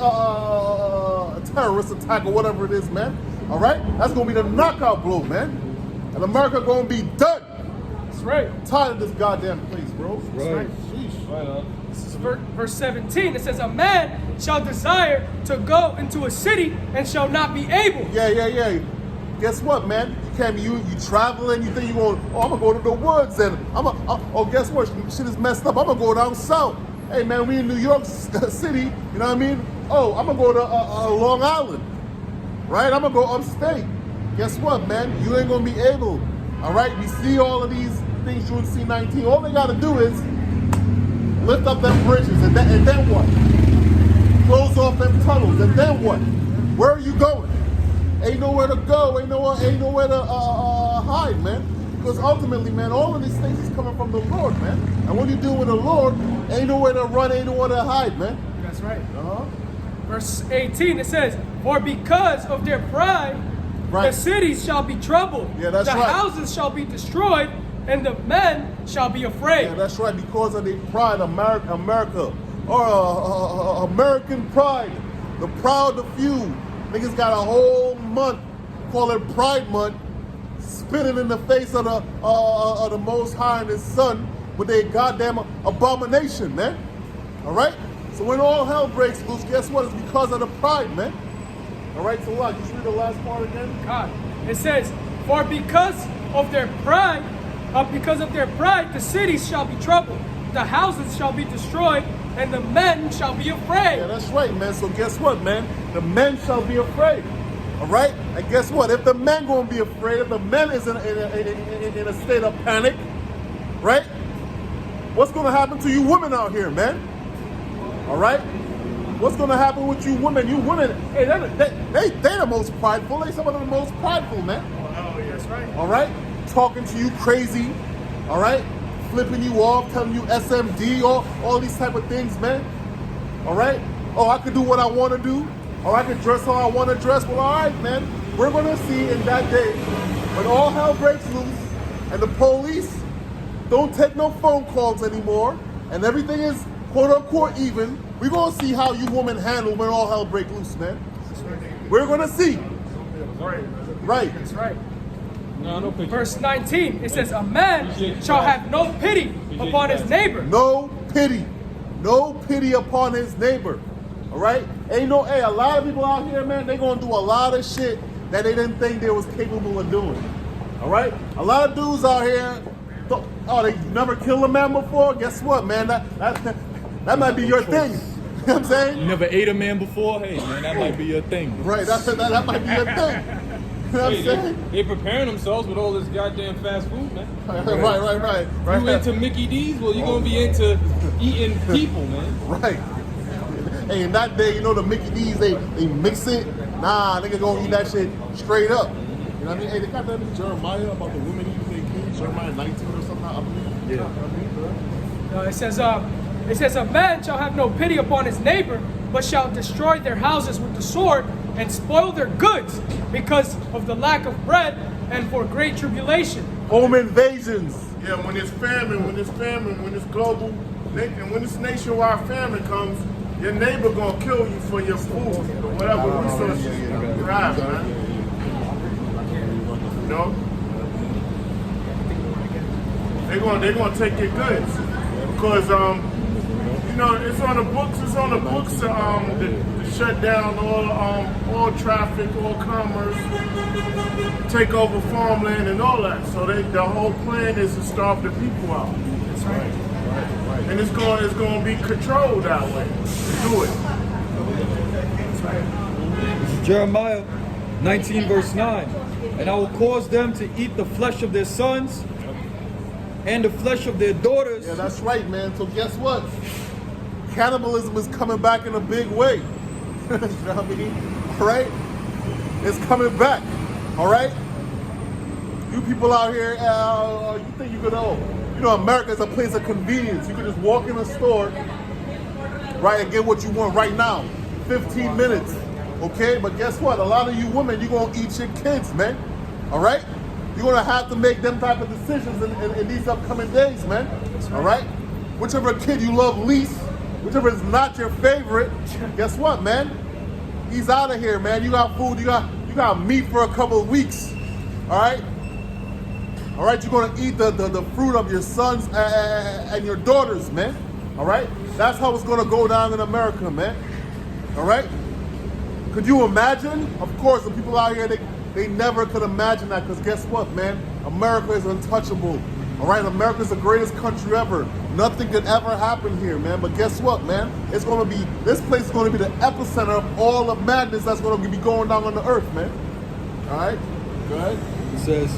terrorist attack or whatever it is, man. All right, that's gonna be the knockout blow, man. And America gonna be done. That's right. I'm tired of this goddamn place, bro. That's right. Sheesh. Right. This is verse 17. It says, a man shall desire to go into a city and shall not be able. Yeah. Guess what, man? You can't be you traveling. You think you're going? Oh, I'm gonna go to the woods, and oh, guess what? Shit is messed up. I'm gonna go down south. Hey, man, we in New York City. You know what I mean? Oh, I'm gonna go to Long Island, right? I'm gonna go upstate. Guess what, man? You ain't gonna be able. All right? We see all of these things through C-19. All they gotta do is lift up them bridges, and then what? Close off them tunnels, and then what? Where are you going? Ain't nowhere to go, ain't nowhere to hide, man. Because ultimately, man, all of these things is coming from the Lord, man. And when you deal with the Lord, ain't nowhere to run, ain't nowhere to hide, man. That's right. Uh-huh. Verse 18, it says, for because of their pride, Right. the cities shall be troubled. Yeah, that's the right. houses shall be destroyed, and the men shall be afraid. Yeah, that's right. Because of the pride, America, or American pride, the proud, the few. Niggas got a whole month, call it Pride Month, spitting in the face of the Most High and His Son with their goddamn abomination, man. All right? So when all hell breaks loose, guess what? It's because of the pride, man. All right, so what? Just read the last part again. God. It says, for because of their pride, the cities shall be troubled, the houses shall be destroyed, and the men shall be afraid. Yeah, that's right, man. So guess what, man? The men shall be afraid. All right? And guess what? If the men gonna be afraid, if the men is in a state of panic, right? What's gonna happen to you women out here, man? All right? What's gonna happen with you women? You women, hey, they're the most prideful. They some of the most prideful, man. Oh, that's right. All right? Talking to you crazy. All right? Flipping you off, telling you SMD, all these type of things, man. All right? Oh, I could do what I want to do, or I could dress how I want to dress. Well, all right, man. We're going to see in that day when all hell breaks loose and the police don't take no phone calls anymore and everything is quote-unquote even, we're going to see how you women handle when all hell breaks loose, man. We're going to see. Right. That's right. No, no picture. Verse 19, it says, a man shall have no pity upon his neighbor. No pity. No pity upon his neighbor. All right? Hey, a lot of people out here, man, they going to do a lot of shit that they didn't think they was capable of doing. All right? A lot of dudes out here, they never killed a man before? Guess what, man? That might be your thing. You know what I'm saying? You never ate a man before? Hey, man, that might be your thing. Right, that might be your thing. You know what I'm saying? They preparing themselves with all this goddamn fast food, man. Right. You into Mickey D's? Well, you're gonna be into eating people, man. Right. Hey, in that day, you know the Mickey D's, they mix it. Nah, nigga gonna eat that shit straight up. You know what I mean? Hey, they got that in Jeremiah about the women eating their kids, Jeremiah 19 or something, I believe. It says, It says, a man shall have no pity upon his neighbor, but shall destroy their houses with the sword and spoil their goods because of the lack of bread and for great tribulation. Home invasions. Yeah, when it's famine, when it's global, and when this nationwide famine comes, your neighbor gonna kill you for your food or whatever resources you have, man. You know? They're gonna take your goods because you know it's on the books to shut down all traffic, all commerce, take over farmland and all that. So the whole plan is to starve the people out. That's right. And it's going to be controlled that way to do it. This is Jeremiah 19 verse 9. And I will cause them to eat the flesh of their sons and the flesh of their daughters. Yeah, that's right, man. So guess what? Cannibalism is coming back in a big way. You know what I mean? All right? It's coming back. All right? You people out here, you think you could you know, America is a place of convenience. You can just walk in a store, right, and get what you want right now. 15 minutes. Okay? But guess what? A lot of you women, you're going to eat your kids, man. All right? You're going to have to make them type of decisions in these upcoming days, man. All right? Whichever kid you love least, whichever is not your favorite, guess what, man? He's out of here, man. You got food, you got meat for a couple of weeks. All right? All right, you're going to eat the fruit of your sons and your daughters, man. All right? That's how it's going to go down in America, man. All right? Could you imagine? Of course, the people out here, they never could imagine that because guess what, man? America is untouchable. All right? America's the greatest country ever. Nothing could ever happen here, man. But guess what, man? It's going to be, this place is going to be the epicenter of all the madness that's going to be going down on the earth, man. All right? Go ahead. It says,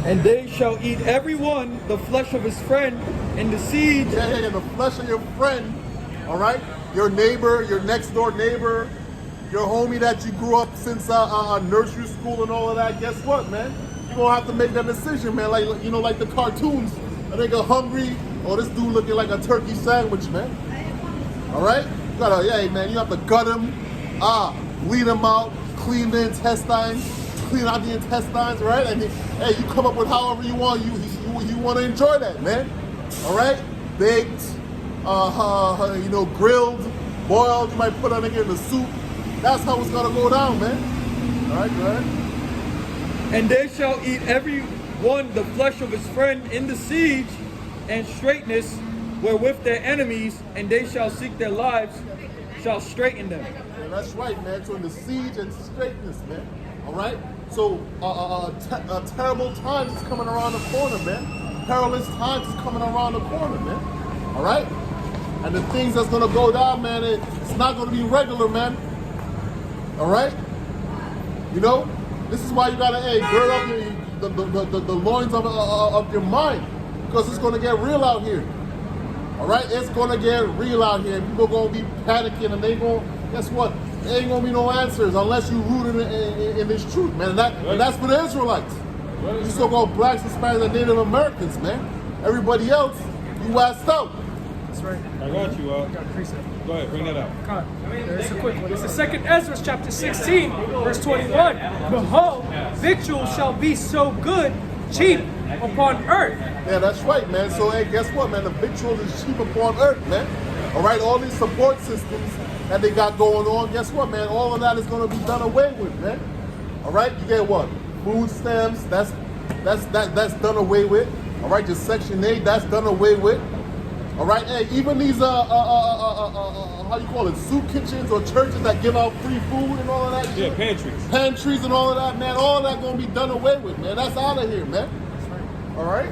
and they shall eat every one the flesh of his friend in the siege. Yeah, the flesh of your friend, all right? Your neighbor, your next door neighbor, your homie that you grew up since nursery school and all of that. Guess what, man? You're going to have to make that decision, man. Like, you know, like the cartoons. A nigga hungry, or this dude looking like a turkey sandwich, man. All right? You gotta, yeah, man, you have to gut him, bleed him out, clean the intestines, clean out the intestines, right? And hey, you come up with however you want. You want to enjoy that, man. All right? Baked, you know, grilled, boiled. You might put a nigga in the soup. That's how it's gonna go down, man. All right, go ahead. And they shall eat every one the flesh of his friend in the siege and straightness wherewith their enemies, and they shall seek their lives, shall straighten them. Yeah, that's right, man. So in the siege and straightness, man. All right? So terrible times is coming around the corner, man. Perilous times is coming around the corner, man. All right? And the things that's going to go down, man, it's not going to be regular, man. All right? You know? This is why you got to, hey, gird up the loins of your mind. Because it's going to get real out here. All right? It's going to get real out here. People are going to be panicking and they going to, guess what? There ain't going to be no answers unless you rooted in this truth, man. And that's for the Israelites. You so-called blacks, Hispanics, and Native Americans, man. Everybody else, you asked out. That's right. I got you. Got a precept. Go ahead, bring that out. God. It's a quick one. It's the second Ezra, chapter 16, verse 21. Behold, victuals shall be so good, cheap upon earth. Yeah, that's right, man. So, hey, guess what, man? The victual is cheap upon earth, man. All right, all these support systems that they got going on, guess what, man? All of that is going to be done away with, man. All right, you get what? Food stamps, that's done away with. All right, your Section 8, that's done away with. All right, hey, even these how you call it, soup kitchens or churches that give out free food and all of that shit. Yeah, pantries. Pantries and all of that, man. All of that gonna be done away with, man. That's out of here, man. All right.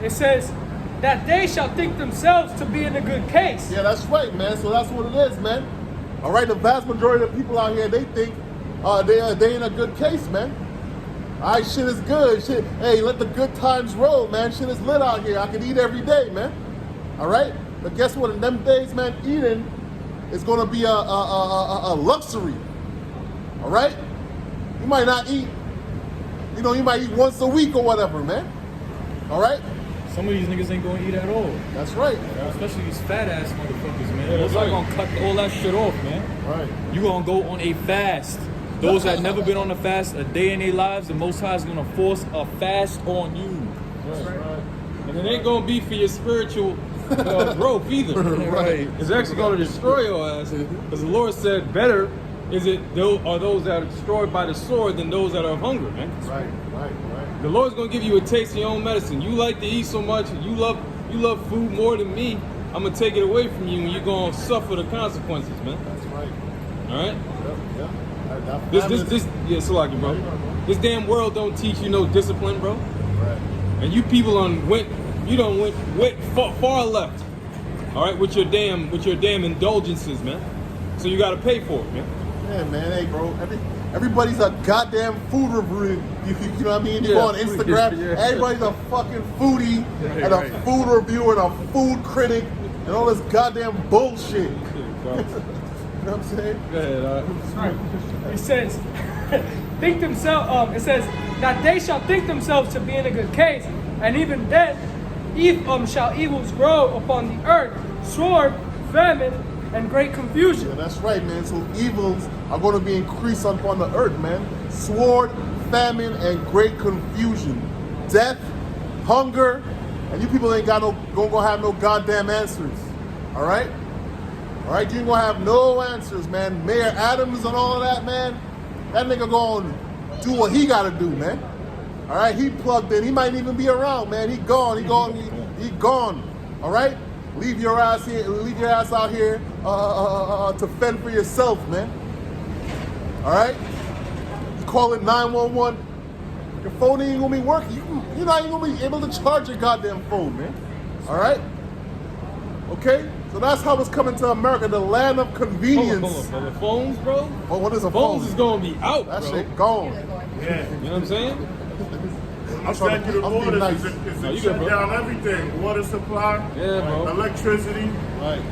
It says that they shall think themselves to be in a good case. Yeah, that's right, man. So that's what it is, man. All right, the vast majority of people out here, they think they in a good case, man. All right, shit is good. Shit, hey, let the good times roll, man. Shit is lit out here. I can eat every day, man. All right, but guess what? In them days, man, eating is gonna be a luxury. All right, you might not eat. You know, you might eat once a week or whatever, man. All right. Some of these niggas ain't gonna eat at all. That's right. Especially these fat ass motherfuckers, man. Yeah, Most that's High right. gonna cut all that shit off, man. Right. You gonna go on a fast. Those that never been on a fast a day in their lives, the Most High is gonna force a fast on you. And it ain't gonna be for your spiritual growth either. Right. It's actually gonna destroy your ass. Because the Lord said, better is it are those that are destroyed by the sword than those that are of hunger, man. Right. The Lord's gonna give you a taste of your own medicine. You like to eat so much, you love food more than me. I'm gonna take it away from you, and you're gonna suffer the consequences, man. That's right. All right. Yep. That This, famine- yeah, Salaki, bro. This damn world don't teach you no discipline, bro. Right. And you people went far left. All right, with your damn indulgences, man. So you got to pay for it, man. Yeah, man. Hey, bro. Everybody's a goddamn food review. You know what I mean? You go on Yeah, Instagram. yeah. Everybody's a fucking foodie and a food reviewer and a food critic and all this goddamn bullshit. You know what I'm saying? Go ahead, Right. It says, think themselves. It says that they shall think themselves to be in a good case, and even then, shall evils grow upon the earth, sword, famine, and great confusion. Yeah, that's right, man. So evils are going to be increased upon the earth, man. Sword, famine, and great confusion, death, hunger, and you people ain't gonna have no goddamn answers. All right. All right, you ain't gonna have no answers, man. Mayor Adams and all of that, man. That nigga gonna do what he gotta do, man. All right, he plugged in. He might even be around, man. He gone. He gone. All right, leave your ass here. Leave your ass out here to fend for yourself, man. All right. You call it 911. Your phone ain't gonna be working. You're not even gonna be able to charge your goddamn phone, man. All right. Okay. So that's how it's coming to America, the land of convenience. Hold on, brother. Phones, bro. Oh, what is a phone? Phones is gonna be out, That bro. shit gone. Yeah. You know what I'm saying? Executive I'm being orders nice. is No, to you shut good, bro. down everything. Water supply, Yeah, bro. electricity, Right.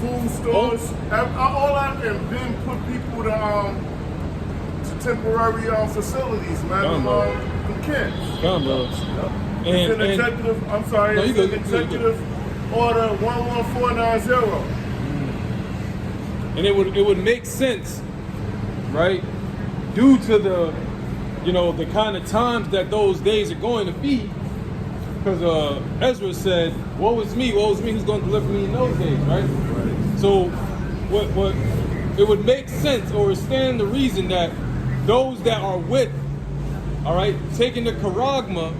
food stores, all that, and then put people to temporary facilities, man. Come on. From camps. Come, bro. It's an And executive. I'm sorry. No, you it's good, an you good, executive order 11490. and it would make sense, right? Due to the kind of times that those days are going to be, because Ezra said, woe is me, who's going to deliver me in those days, right? So what it would make sense or stand the reason that those that are with, all right, taking the charagma,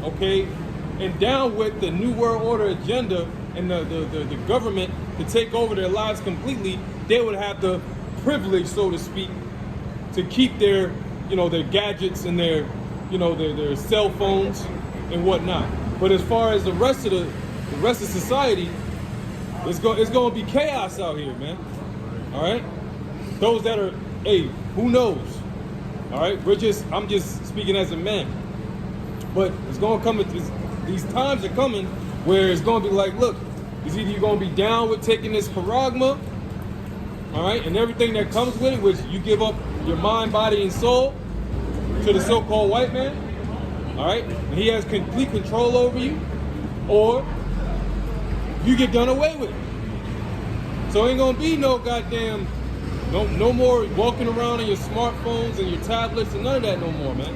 okay, and down with the New World Order agenda and the government to take over their lives completely, they would have the privilege, so to speak, to keep their gadgets and their cell phones and whatnot. But as far as the rest of society, it's going to be chaos out here, man. All right, those that are, hey, who knows? All right, I'm just speaking as a man. But it's going to come. These times are coming where it's going to be like, look, it's either you're going to be down with taking this charagma, all right, and everything that comes with it, which you give up your mind, body, and soul to the so-called white man, all right, and he has complete control over you, or you get done away with it. So ain't gonna be no goddamn, no more walking around on your smartphones and your tablets and none of that no more, man.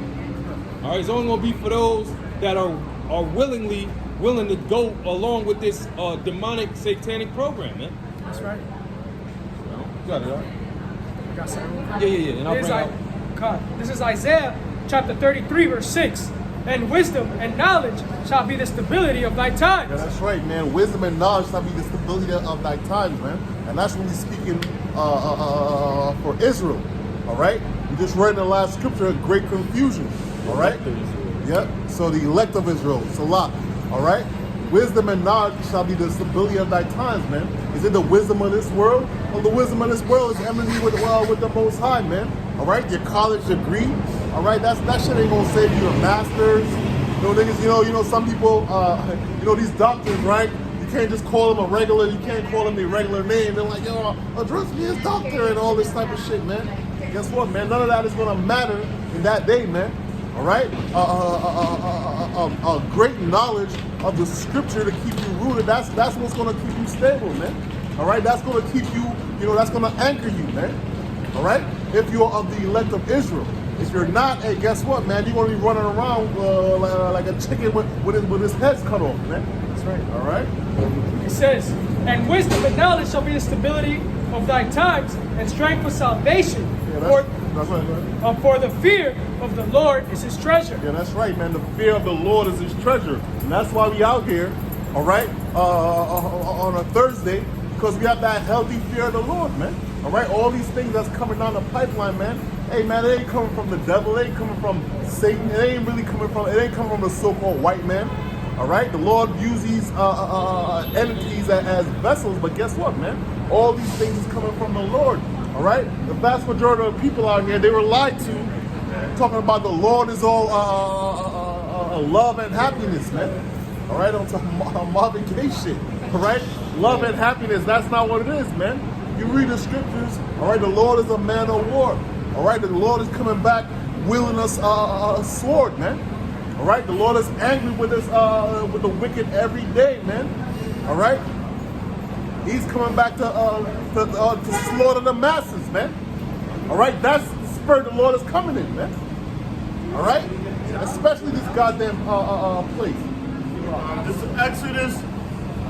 All right, it's only gonna be for those that are willing to go along with this demonic, satanic program, man. That's right. You got it, all right? I got something. Yeah. And I'll bring out. This is Isaiah chapter 33, verse 6. And wisdom and knowledge shall be the stability of thy times. Yeah, that's right, man. Wisdom and knowledge shall be the stability of thy times, man. And that's really speaking for Israel. All right. We just read in the last scripture, great confusion. All right. Yep. So the elect of Israel, Salah. All right. Wisdom and knowledge shall be the stability of thy times, man. Is it the wisdom of this world? Well, the wisdom of this world is enmity with the Most High, man. All right, your college degree. All right, that shit ain't gonna save you a master's. Niggas. Some people. These doctors, right? You can't just call them a regular. You can't call them a regular name. They're like, yo, address me as doctor and all this type of shit, man. Guess what, man? None of that is gonna matter in that day, man. All right, a great knowledge of the scripture to keep you rooted. That's what's going to keep you stable, man. All right, that's going to keep you, that's going to anchor you, man. All right, if you're of the elect of Israel. If you're not, hey, guess what, man? You're going to be running around like a chicken with his head cut off, man. That's right. All right. It says, and wisdom and knowledge shall be the stability of thy times, and strength for salvation. Yeah, that's right, man. For the fear of the Lord is his treasure. Yeah, that's right, man. The fear of the Lord is his treasure. And that's why we out here, all right, on a Thursday, because we have that healthy fear of the Lord, man. All right, all these things that's coming down the pipeline, man. Hey, man, it ain't coming from the devil. It ain't coming from Satan. It ain't coming from the so-called white man. All right, the Lord uses these entities as vessels, but guess what, man? All these things is coming from the Lord. All right, the vast majority of people out here, they were lied to, talking about the Lord is all love and happiness, man. All right, on some Marvin Gaye shit. All right, love and happiness. That's not what it is, man. You read the scriptures. All right, the Lord is a man of war. All right, the Lord is coming back, wielding us a sword, man. All right, the Lord is angry with us, with the wicked every day, man. All right, He's coming back to slaughter the masses, man. All right, that's the spirit the Lord is coming in, man. All right, especially this goddamn place. This is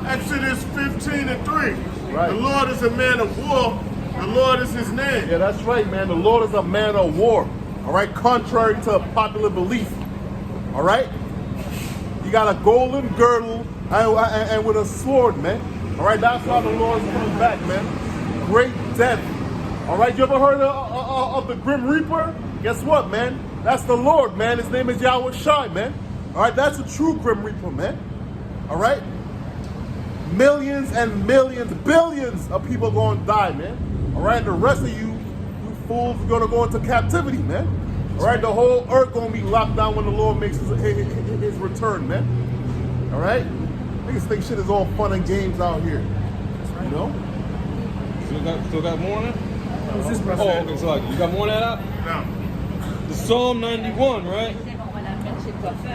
Exodus 15:3. Right. The Lord is a man of war. The Lord is his name. Yeah, that's right, man. The Lord is a man of war. All right, contrary to popular belief. All right, you got a golden girdle and with a sword, man. All right, that's how the Lord is coming back, man. Great death. All right, you ever heard of the Grim Reaper? Guess what, man? That's the Lord, man. His name is Yahweh Shai, man. All right, that's a true Grim Reaper, man. All right, millions and millions, billions of people going to die, man. All right, the rest of you fools are going to go into captivity, man. All right, the whole earth going to be locked down when the Lord makes his return, man. All right? Niggas think shit is all fun and games out here. You know? Still got more on it? Who's this brother? Oh, okay, so you got more on that up? No. The Psalm 91, right?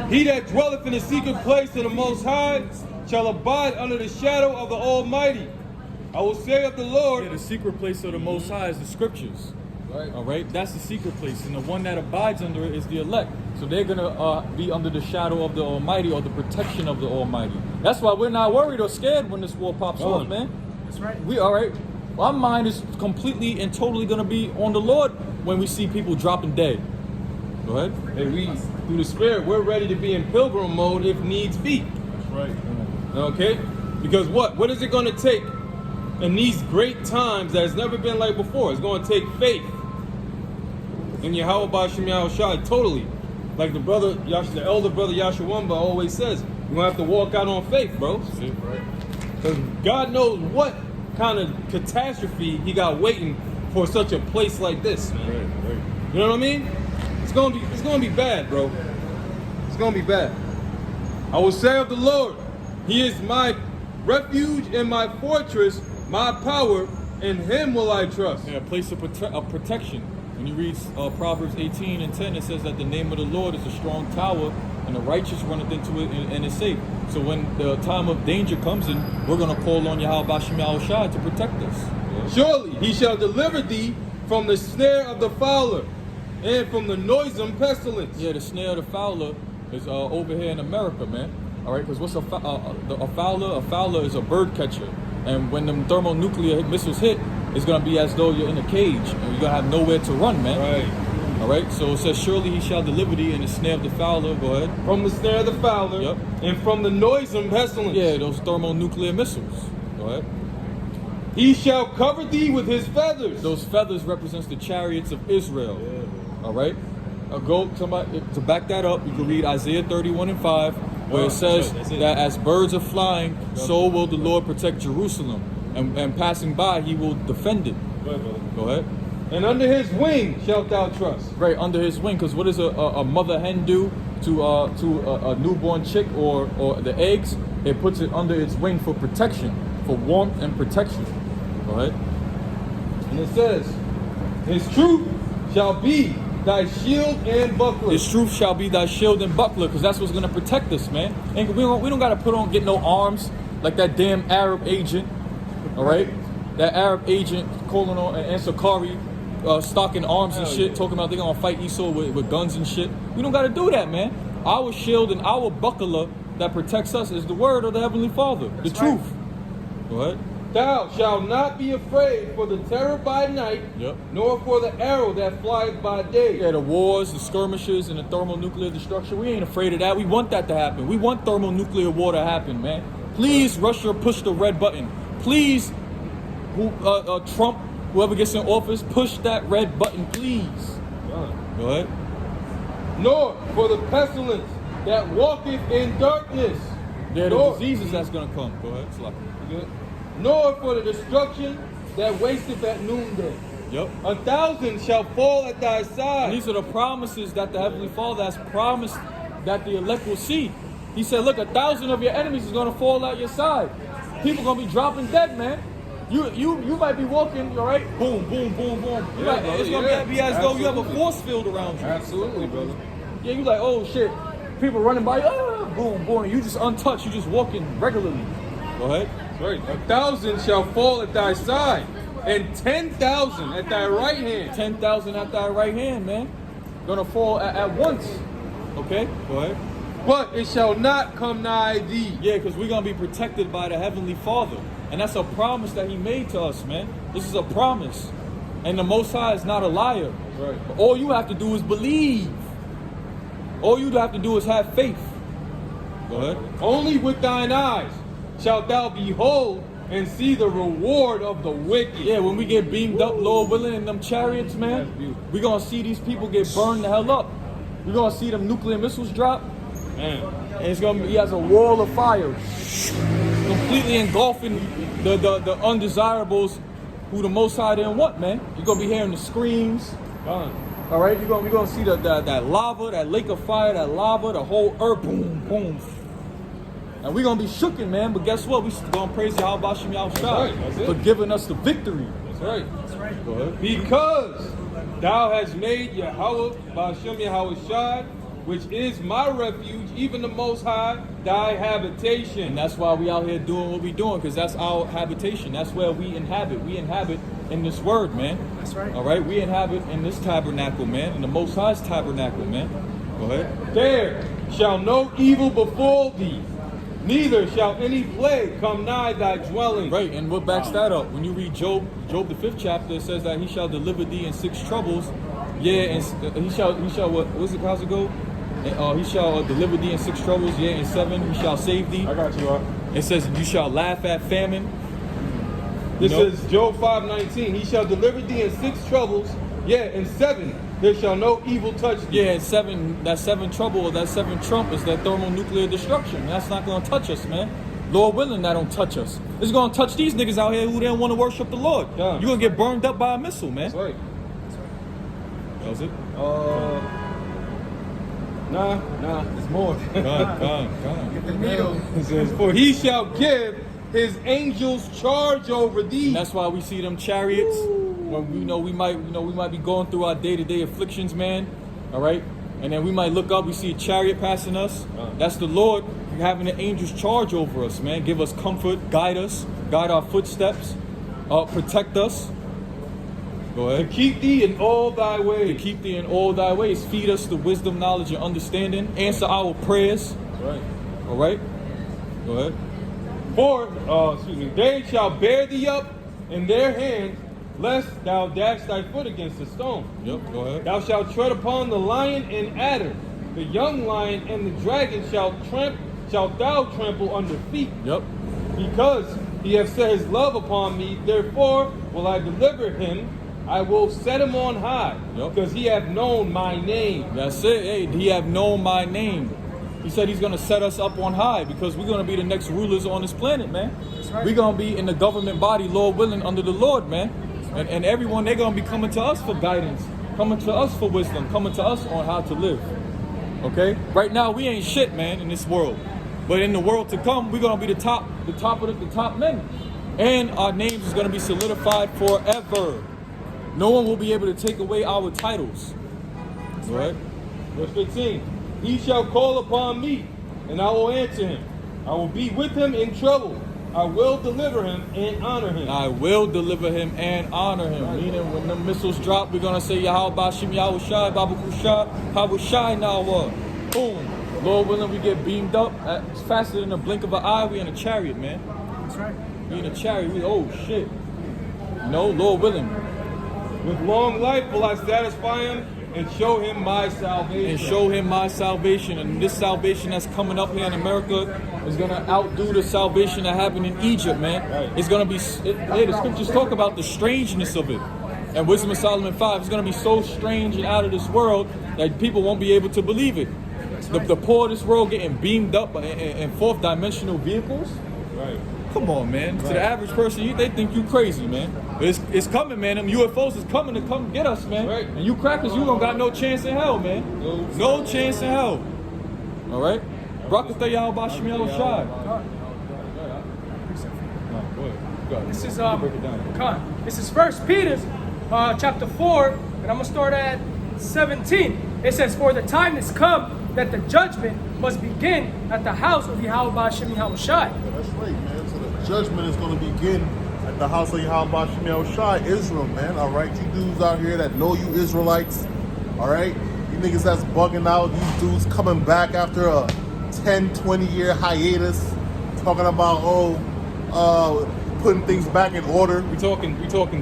He that dwelleth in the secret place of the Most High shall abide under the shadow of the Almighty. I will say of the Lord. Yeah, the secret place of the Most High is the scriptures. Right. All right, that's the secret place, and the one that abides under it is the elect. So they're gonna be under the shadow of the Almighty or the protection of the Almighty. That's why we're not worried or scared when this war pops off, man. That's right. We all right. Our mind is completely and totally gonna be on the Lord when we see people dropping dead. Go ahead. Hey, we through the Spirit, we're ready to be in pilgrim mode if needs be. That's right. Okay? Because what is it going to take in these great times that has never been like before? It's going to take faith in Yahweh Ba'Shem Yahushua, totally. Like the elder brother Yashawamba always says, you're going to have to walk out on faith, bro. Because God knows what kind of catastrophe he got waiting for such a place like this, man. Right. You know what I mean? It's gonna be bad, bro. It's gonna be bad. I will say of the Lord, He is my refuge and my fortress, my power, in Him will I trust. Yeah, a place of protection. When you read Proverbs 18:10, it says that the name of the Lord is a strong tower, and the righteous runneth into it and is safe. So when the time of danger comes in, we're gonna call on Yahweh Ba'Shem Yahushua to protect us. Yeah. Surely He shall deliver thee from the snare of the fowler and from the noisome pestilence. Yeah, the snare of the fowler is over here in America, man. All right, because what's a fowler? A fowler is a bird catcher, and when them thermonuclear missiles hit, it's gonna be as though you're in a cage and you're gonna have nowhere to run, man. Right. All right. So it says, "Surely He shall deliver thee in the snare of the fowler." Go ahead. From the snare of the fowler, Yep. and from the noisome pestilence. Yeah, those thermonuclear missiles. Go ahead. He shall cover thee with His feathers. Those feathers represents the chariots of Israel. All right. To back that up, you can read Isaiah 31:5, where it says that as birds are flying, so will the Lord protect Jerusalem, and passing by, He will defend it. Go ahead. And under His wing shalt thou trust. Right, under His wing, because what does a mother hen do to a newborn chick or the eggs? It puts it under its wing for protection, for warmth and protection. Go ahead. And it says, His truth shall be thy shield and buckler. His truth shall be thy shield and buckler, because that's what's gonna protect us, man. And we don't gotta get no arms like that damn Arab agent. All right, that Arab agent calling on and Sakari, stocking arms and shit, talking about they gonna fight Esau with guns and shit. We don't gotta do that, man. Our shield and our buckler that protects us is the word of the Heavenly Father, the truth. Go ahead. Thou shalt not be afraid for the terror by night, nor for the arrow that flies by day. Yeah, the wars, the skirmishes, and the thermonuclear destruction. We ain't afraid of that. We want that to happen. We want thermonuclear war to happen, man. Please, Russia, push the red button. Please, Trump, whoever gets in office, push that red button, please. Go ahead. Nor for the pestilence that walketh in darkness. Yeah, the diseases that's gonna come. Go ahead, Slap. Good. Nor for the destruction that wasteth at noonday. Yep. 1,000 shall fall at thy side. And these are the promises that the Heavenly Father has promised that the elect will see. He said, look, 1,000 of your enemies is gonna fall at your side. People gonna be dropping dead, man. You might be walking, all right? Boom, boom, boom, boom. It's gonna be as though you have a force field around you. Absolutely, brother. Yeah, you like, oh shit. People running by, boom, boom. You just untouched. You just walking regularly. Go ahead. Right. 1,000 shall fall at thy side, and 10,000 at thy right hand. 10,000 at thy right hand, man. Gonna fall at once. Okay, go ahead. But it shall not come nigh thee. Yeah, because we're gonna be protected by the Heavenly Father. And that's a promise that He made to us, man. This is a promise. And the Most High is not a liar. Right. All you have to do is believe. All you have to do is have faith. Go ahead. Only with thine eyes shalt thou behold and see the reward of the wicked. Yeah, when we get beamed up, Lord willing, in them chariots, man, we're going to see these people get burned the hell up. We're going to see them nuclear missiles drop. Man. And it's going to be, he has a wall of fire completely engulfing the undesirables who the Most High didn't want, man. You're going to be hearing the screams. All right, we're gonna see that lava, that lake of fire, that lava, the whole earth, boom, boom. And we're gonna be shooken, man. But guess what? We gonna praise Yahweh Bashem Yahushua for giving us the victory. That's right. That's right. Go ahead. Because thou hast made Yahweh Bashem Yahushua, which is my refuge, even the Most High, thy habitation. And that's why we out here doing what we doing, because that's our habitation. That's where we inhabit. We inhabit in this word, man. That's right. All right, we inhabit in this tabernacle, man, in the Most High's tabernacle, man. Go ahead. There shall no evil befall thee, neither shall any plague come nigh thy dwelling. Right, and what backs that up? When you read Job, the 5th chapter, it says that He shall deliver thee in 6 troubles. Yeah, and He shall. How's it go? He shall deliver thee in 6 troubles. Yeah, in 7 He shall save thee. I got you. It says you shall laugh at famine. This is Job 5:19. He shall deliver thee in 6 troubles. Yeah, in 7 there shall no evil touch thee. Yeah, in 7, that 7 trouble or that 7 trump is that thermonuclear destruction. That's not gonna touch us, man. Lord willing, that don't touch us. It's gonna touch these niggas out here who didn't want to worship the Lord. Yeah. You're gonna get burned up by a missile, man. That's right. That was it. Nah, there's more. God. The needle. It says, for he shall give his angels charge over thee. And that's why we see them chariots. When we might be going through our day-to-day afflictions, man. All right, and then we might look up, we see a chariot passing us. That's the Lord having the angels charge over us, man. Give us comfort, guide our footsteps, protect us. Go ahead. To keep thee in all thy To ways. keep thee in all thy ways. Feed us the wisdom, knowledge, and understanding. Answer our prayers. Right. All right. Go ahead. For, they shall bear thee up in their hands, lest thou dash thy foot against a stone. Yep. Go ahead. Thou shalt tread upon the lion and adder, the young lion and the dragon shalt thou trample under feet. Yep. Because he hath set his love upon me, therefore will I deliver him. I will set him on high, Yep. because he hath known my name. That's it. Hey, He have known my name. He said He's gonna set us up on high because we're gonna be the next rulers on this planet, man. That's right. We're gonna be in the government body, Lord willing, under the Lord, man. And everyone, they're gonna be coming to us for guidance, coming to us for wisdom, coming to us on how to live. Okay? Right now, we ain't shit, man, in this world. But in the world to come, we're gonna be the top men. And our names is gonna be solidified forever. No one will be able to take away our titles. Go ahead. Verse 15. He shall call upon me, and I will answer him. I will be with him in trouble. I will deliver him and honor him. I will deliver him and honor him. Right. Meaning when the missiles drop, we're going to say Yahweh Bashim Yahweh Shai, Babu Kushai, Babu Shai Nawa. Boom. Lord willing, we get beamed up faster than the blink of an eye. We in a chariot, man. That's right. We in a chariot. We, oh shit. No, Lord willing. With long life will I satisfy him and show him my salvation. And show him my salvation. And this salvation that's coming up here in America is going to outdo the salvation that happened in Egypt, man. Right. It's going to be, the scriptures talk about the strangeness of it. And Wisdom of Solomon 5, it's going to be so strange and out of this world that people won't be able to believe it. The poor of this world getting beamed up in fourth dimensional vehicles. Right. Come on, man. Right. To the average person, they think you crazy, man. But it's coming, man. Them UFOs is coming to come get us, man. Right. And you crackers, you don't got no chance in hell, man. No chance in hell. All right? Brakatha Yahweh Bashim Yahweh Shai. This is This is 1 Peter chapter 4, and I'm gonna start at 17. It says, "For the time is come that the judgment must begin at the house of Yahweh Bashim Yahweh Shai." Yeah, that's right, man. So the judgment is going to begin at the house of Yahweh Bashim Yahweh Shai, Israel, man. All right, you dudes out here that know you Israelites, all right? You niggas that's bugging out, these dudes coming back after a 10, 20-year hiatus, talking about, putting things back in order. We talking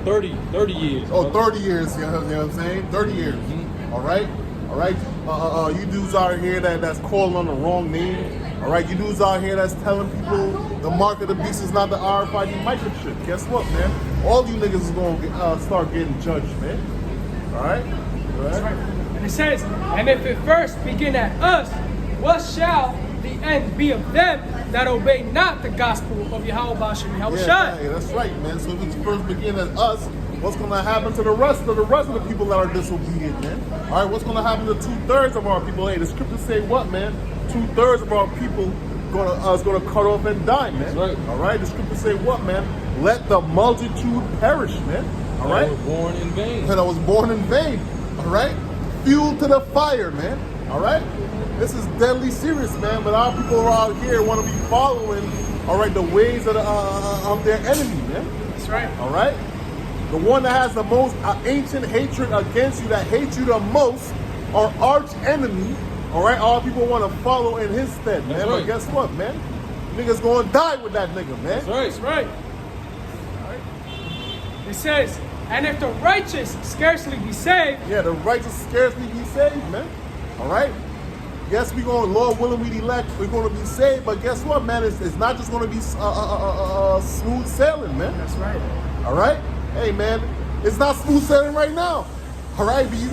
30 years. Oh, 30 years, you know what I'm saying? 30 years. All right? All right? You dudes out here that's calling on the wrong name. All right? You dudes out here that's telling people the mark of the beast is not the RFID microchip. Guess what, man? All you niggas is going to start getting judged, man. All right? All That's right. right? And it says, "And if it first begin at us, what shall the end be of them that obey not the gospel of Yahweh Bashim Yahweh Shai?" Yeah, that's right, man. So if it first begin at us, what's going to happen to the rest of the people that are disobedient, man? All right, what's going to happen to 2/3 of our people? Hey, the scriptures say what, man? 2/3 of our people is going to cut off and die, man. That's right. All right, the scriptures say what, man? Let the multitude perish, man. All right, I was born in vain. that I was born in vain. All right, fuel to the fire, man. All right, this is deadly serious, man. But our people out here want to be following, all right, the ways of their enemy, man. That's right. All right? The one that has the most ancient hatred against you, that hates you the most, our arch enemy, all right? All people want to follow in his stead, man. That's But right. guess what, man? Niggas gonna die with that nigga, man. That's right. That's right. It says, "And if the righteous scarcely be saved, Yeah, the righteous scarcely be saved, man. All right? Yes, we going, Lord willing, we elect, we're going to be saved. But guess what, man? It's not just going to be smooth sailing, man. that's right. All right? Hey, man, it's not smooth sailing right now. All right? But you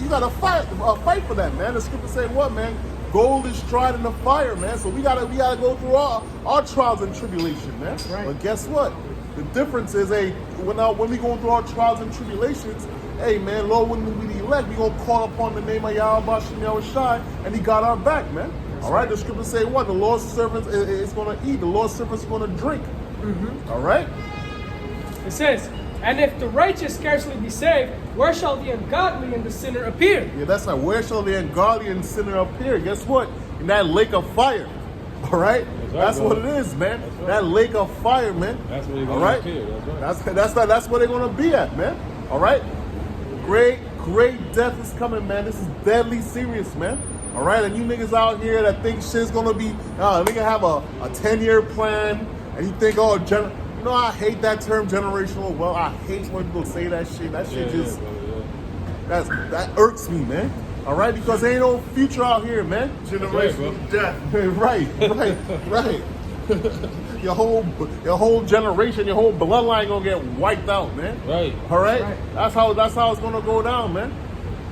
got to fight for that, man. The scripture say what, man? Gold is tried in the fire, man. So we gotta go through our trials and tribulation, man. right. But guess what? The difference is, hey, when we going through our trials and tribulations, hey, man, Lord, when we the elect, we gonna call upon the name of Yahweh Bashim Yahweh Shai, and He got our back, man. All right? The scripture say what? The Lord's servants is gonna eat. The Lord's servants is gonna drink. All right? It says, "And if the righteous scarcely be saved, where shall the ungodly and the sinner appear?" Yeah, that's right. Where shall the ungodly and sinner appear? Guess what? In that lake of fire. All right? That's bro. what it is, man. That's right. That lake of fire, man. That's where they're All gonna right? appear. That's right. That's where they're gonna be at, man. All right? Great death is coming, man. This is deadly serious, man. All right? And you niggas out here that think shit's gonna be, nigga have a 10-year plan, and you think, you know, I hate that term, generational wealth. I hate when people say that shit. That shit just, that irks me, man. All right, because there ain't no future out here, man. Generational death. right. Your whole generation, your whole bloodline gonna get wiped out, man. Right. All right? Right. That's how it's gonna go down, man.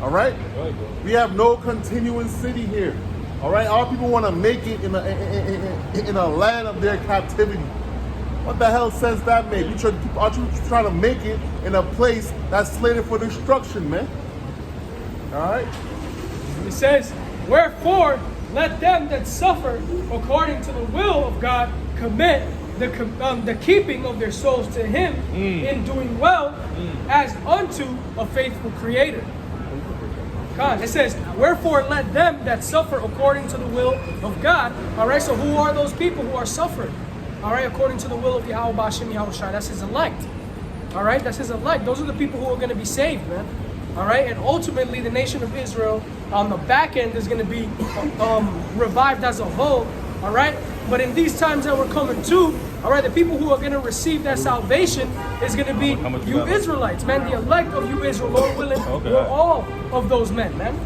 All right? Right, bro. We have no continuing city here. All right? Our people want to make it in a land of their captivity. What the hell sense that make? Aren't you trying to make it in a place that's slated for destruction, man? All right? It says, "Wherefore let them that suffer according to the will of God commit the keeping of their souls to Him in doing well as unto a faithful Creator." God, it says, wherefore let them that suffer according to the will of God. All right, so who are those people who are suffering? All right, according to the will of Yahweh Ba'ashem Yahushua. That's his elect. All right, that's his elect. Those are the people who are going to be saved, man. All right, and ultimately the nation of Israel on the back end is going to be revived as a whole. All right, but in these times that we're coming to, all right, the people who are going to receive that salvation is going to be you Israelites, man. The elect of you Israel, Lord willing, we're all of those men, man.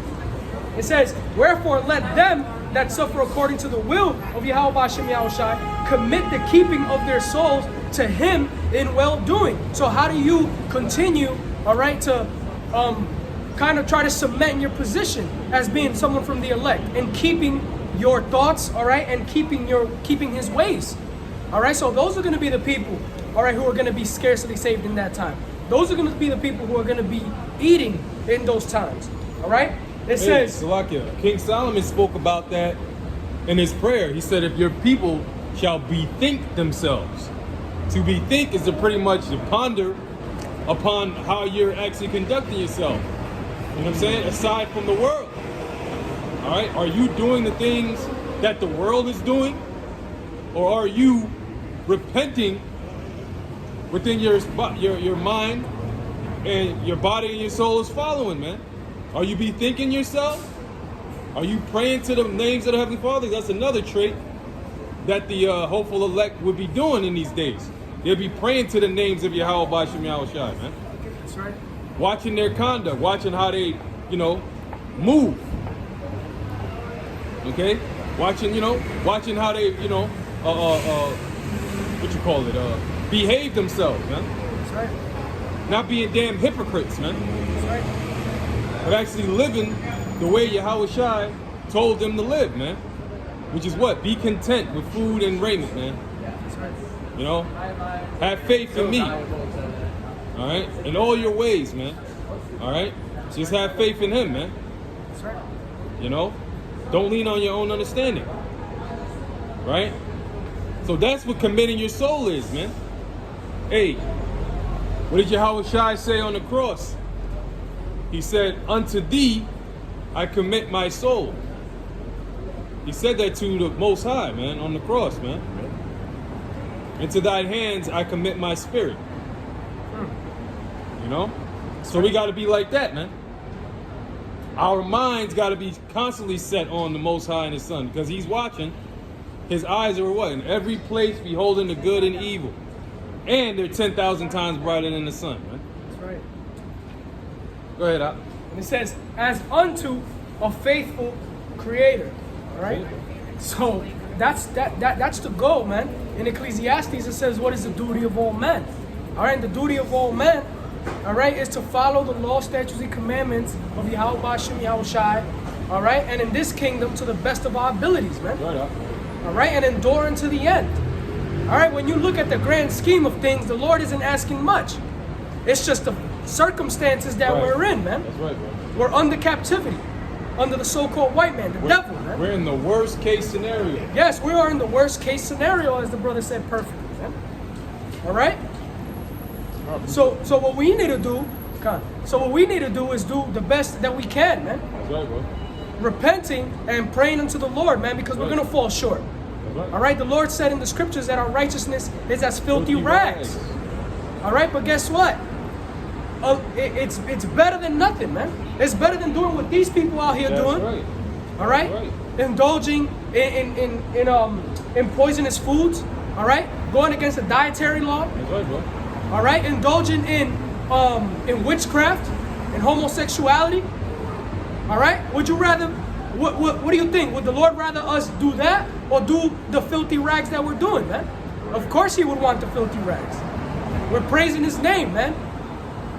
It says, wherefore let them that suffer according to the will of Yahweh Ba'ashem Yahushai commit the keeping of their souls to him in well-doing. So how do you continue, all right, to kind of try to cement your position as being someone from the elect and keeping your thoughts, all right, and keeping his ways? All right, so those are going to be the people, all right, who are going to be scarcely saved in that time. Those are going to be the people who are going to be eating in those times. All right? It says, Salakia, King Solomon spoke about that in his prayer. He said, if your people shall bethink themselves. To bethink is to pretty much to ponder upon how you're actually conducting yourself. You know what I'm saying? Aside from the world. All right? Are you doing the things that the world is doing? Or are you repenting within your mind, and your body and your soul is following, man? Are you bethinking yourself? Are you praying to the names of the Heavenly Father? That's another trait that the hopeful elect would be doing in these days. They'll be praying to the names of Yahweh Ba'ashem Yahushai, man. that's right. Watching their conduct, watching how they, move. Okay? Watching how they, behave themselves, man. That's right. Not being damn hypocrites, man. That's right. But actually living the way Yahweh Shai told them to live, man. Which is what? Be content with food and raiment, man. That's right. Have faith in me. All right? In all your ways, man. All right? Just have faith in him, man. That's right. Don't lean on your own understanding. Right? So that's what committing your soul is, man. Hey, what did Yahweh Shai say on the cross? He said, unto thee I commit my soul. He said that to the Most High, man, on the cross, man. Into thine hands I commit my spirit. So we got to be like that, man. Our minds got to be constantly set on the Most High and his Son, because he's watching. His eyes are what? In every place beholding the good and evil. And they're 10,000 times brighter than the sun, man. That's right. Go ahead, Al. And it says, as unto a faithful creator. All right? So that's the goal, man. In Ecclesiastes, it says, what is the duty of all men? All right? The duty of all men, all right, is to follow the law, statutes, and commandments of Yahweh Ba'ashem Yahushai. All right? And in this kingdom, to the best of our abilities, man. Right, Al. All right? And endure unto the end. All right? When you look at the grand scheme of things, the Lord isn't asking much. It's just the circumstances that we're in, man. That's right, bro. We're under captivity, under the so-called white man, the devil, man. We're in the worst case scenario. Yes, we are in the worst case scenario, as the brother said perfectly, man. All right? So what we need to do, is do the best that we can, man. That's right, bro. Repenting and praying unto the Lord, man, because we're going to fall short. Right. All right? The Lord said in the scriptures that our righteousness is as filthy rags. All right? But guess what? It's better than nothing, man. It's better than doing what these people out here doing. Right. All right? Right. Indulging in poisonous foods. All right? Going against the dietary law. That's right, bro. All right? Indulging in witchcraft and homosexuality. All right? Would you rather? What do you think? Would the Lord rather us do that or do the filthy rags that we're doing, man? Of course He would want the filthy rags. We're praising His name, man.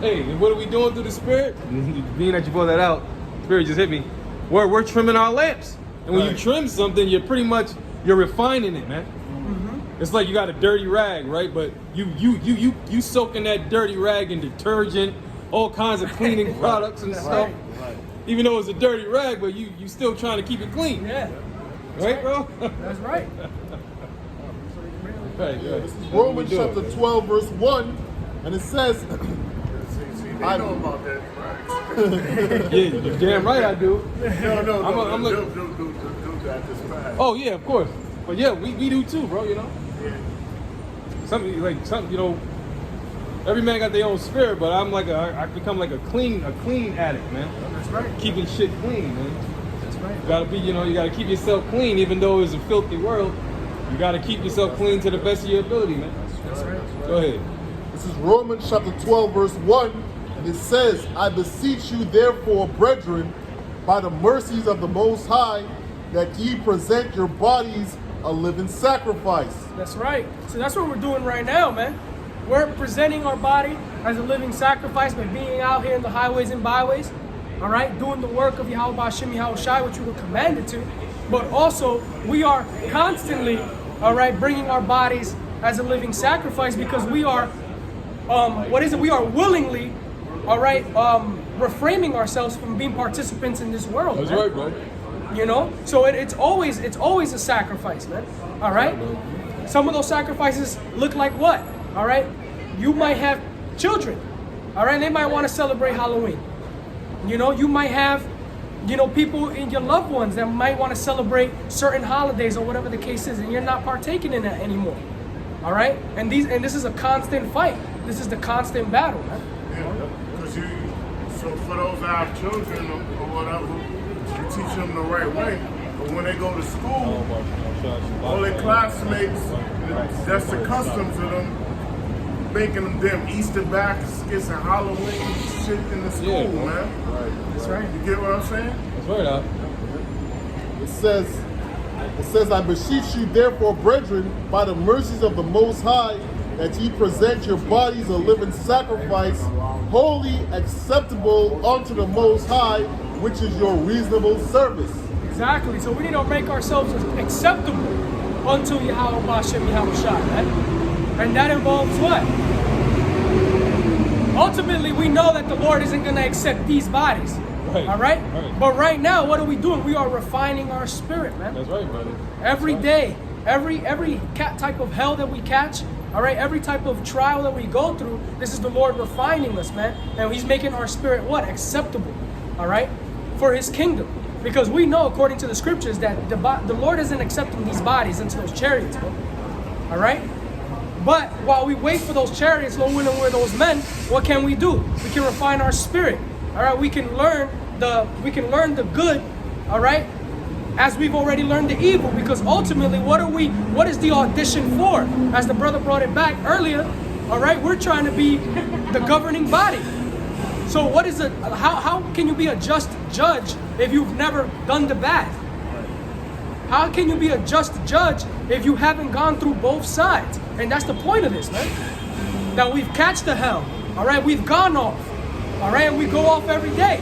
Hey, and what are we doing through the Spirit? Being that you brought that out, Spirit just hit me. We're trimming our lamps, and when you trim something, you're refining it, man. Mm-hmm. It's like you got a dirty rag, right? But you soaking that dirty rag in detergent, all kinds of cleaning products and stuff. Right. Even though it's a dirty rag, but you still trying to keep it clean. Yeah. Right, bro? That's right. Right. This is Romans chapter 12, verse 1, and it says, See, they know about that, right? Yeah, you're damn right I do. No. I'm like- do that this fast. Oh yeah, of course. But yeah, we do too, bro. You know, something. You know, every man got their own spirit, but I'm like I become like a clean addict, man. That's right. Keeping shit clean, man. That's right. You gotta be, you gotta keep yourself clean, even though it's a filthy world. You gotta keep yourself clean to the best of your ability, man. That's right. Go ahead. This is Romans chapter 12, verse 1, and it says, I beseech you therefore, brethren, by the mercies of the Most High, that ye present your bodies a living sacrifice. That's right. So that's what we're doing right now, man. We're presenting our body as a living sacrifice by being out here in the highways and byways, all right, doing the work of Yahweh Hashem Yahweh Shai, which we were commanded to. But also, we are constantly, all right, bringing our bodies as a living sacrifice because we are, we are willingly, all right, reframing ourselves from being participants in this world. That's man. right, bro. You know, so it's always a sacrifice, man. All right. Some of those sacrifices look like what? All right. You might have children. All right. They might want to celebrate Halloween. You know, you might have, people in your loved ones that might want to celebrate certain holidays or whatever the case is, and you're not partaking in that anymore. All right. And this is a constant fight. This is the constant battle, man. Because so for those that have children or whatever, you teach them the right way. But when they go to school, all their classmates, that's the customs of them, making them Easter baskets and Halloween shit in the school, man. That's right. You get what I'm saying? That's right, Al. It says, I beseech you therefore, brethren, by the mercies of the Most High, that ye present your bodies a living sacrifice, holy, acceptable unto the Most High, which is your reasonable service. Exactly. So we need to make ourselves acceptable unto Yahweh Hashem Yahweh Shai, right? And that involves what? Ultimately, we know that the Lord isn't going to accept these bodies. Right. All right? Right. But right now, what are we doing? We are refining our spirit, man. That's right, brother. Every day, every type of hell that we catch, all right, every type of trial that we go through, this is the Lord refining us, man. And He's making our spirit what? Acceptable, all right, for His kingdom. Because we know, according to the scriptures, that the Lord isn't accepting these bodies into those chariots, man. All right? But while we wait for those chariots, Lord willing, we're those men, what can we do? We can refine our spirit. All right, we can learn the good, all right, as we've already learned the evil, because ultimately what is the audition for? As the brother brought it back earlier, all right, we're trying to be the governing body. So how can you be a just judge if you've never done the bad? How can you be a just judge if you haven't gone through both sides? And that's the point of this, man. Now we've catched the hell, all right, we've gone off, all right, and we go off every day.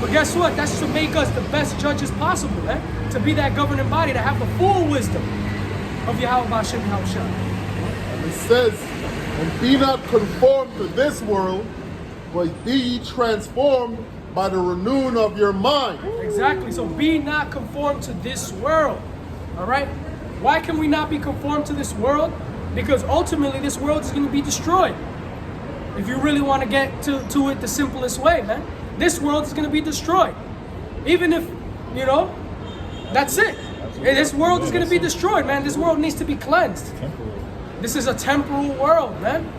But guess what? That's to make us the best judges possible, man. To be that governing body, to have the full wisdom of Yahweh Hashem Yahweh Shai. And it says, and be not conformed to this world, but be ye transformed by the renewing of your mind. Exactly. So be not conformed to this world. All right? Why can we not be conformed to this world? Because ultimately this world is going to be destroyed. If you really want to get to it the simplest way, man. This world is going to be destroyed. Even if, that's it. This world is going to be destroyed, man. This world needs to be cleansed. This is a temporal world, man.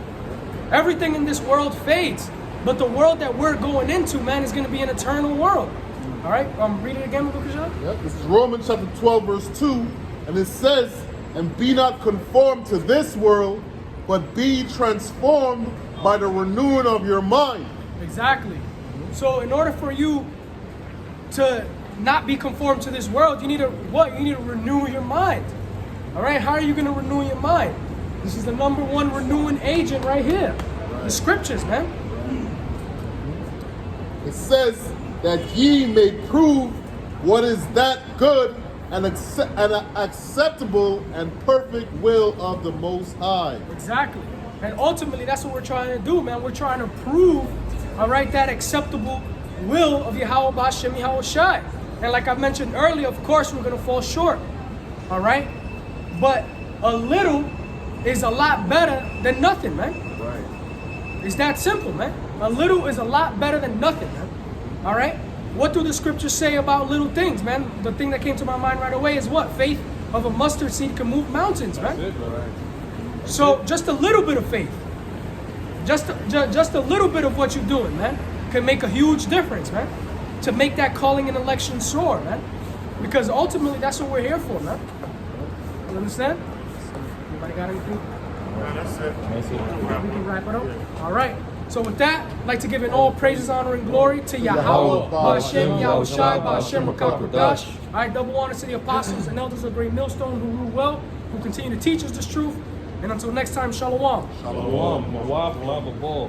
Everything in this world fades. But the world that we're going into, man, is going to be an eternal world. All right? Read it again, Lucas. Yep, this is Romans chapter 12, verse 2. And it says, and be not conformed to this world, but be transformed by the renewing of your mind. Exactly. So in order for you to not be conformed to this world, you need to what? You need to renew your mind. All right? How are you going to renew your mind? This is the number one renewing agent right here. The scriptures, man. It says that ye may prove what is that good and acceptable and perfect will of the Most High. Exactly. And ultimately, that's what we're trying to do, man. We're trying to prove, all right, that acceptable will of Yahweh Hashem Yahweh Shai. And like I mentioned earlier, of course, we're going to fall short, all right? But a little is a lot better than nothing, man. Right. It's that simple, man. A little is a lot better than nothing, man. All right? What do the scriptures say about little things, man? The thing that came to my mind right away is what? Faith of a mustard seed can move mountains, man. So just a little bit of faith, just a little bit of what you're doing, man, can make a huge difference, man, to make that calling and election soar, man. Because ultimately, that's what we're here for, man. You understand? Anybody got anything? Man, that's it. We can wrap it up. All right. So with that, I'd like to give in all praises, honor, and glory to Yahweh, Ba'ashem, Yahushai, Ba'ashem, Rakakwadash. All right, double honors to the apostles and elders of Great Millstone who rule well, who continue to teach us this truth. And until next time, Shalom. Shalom. Mawaf, lava ball.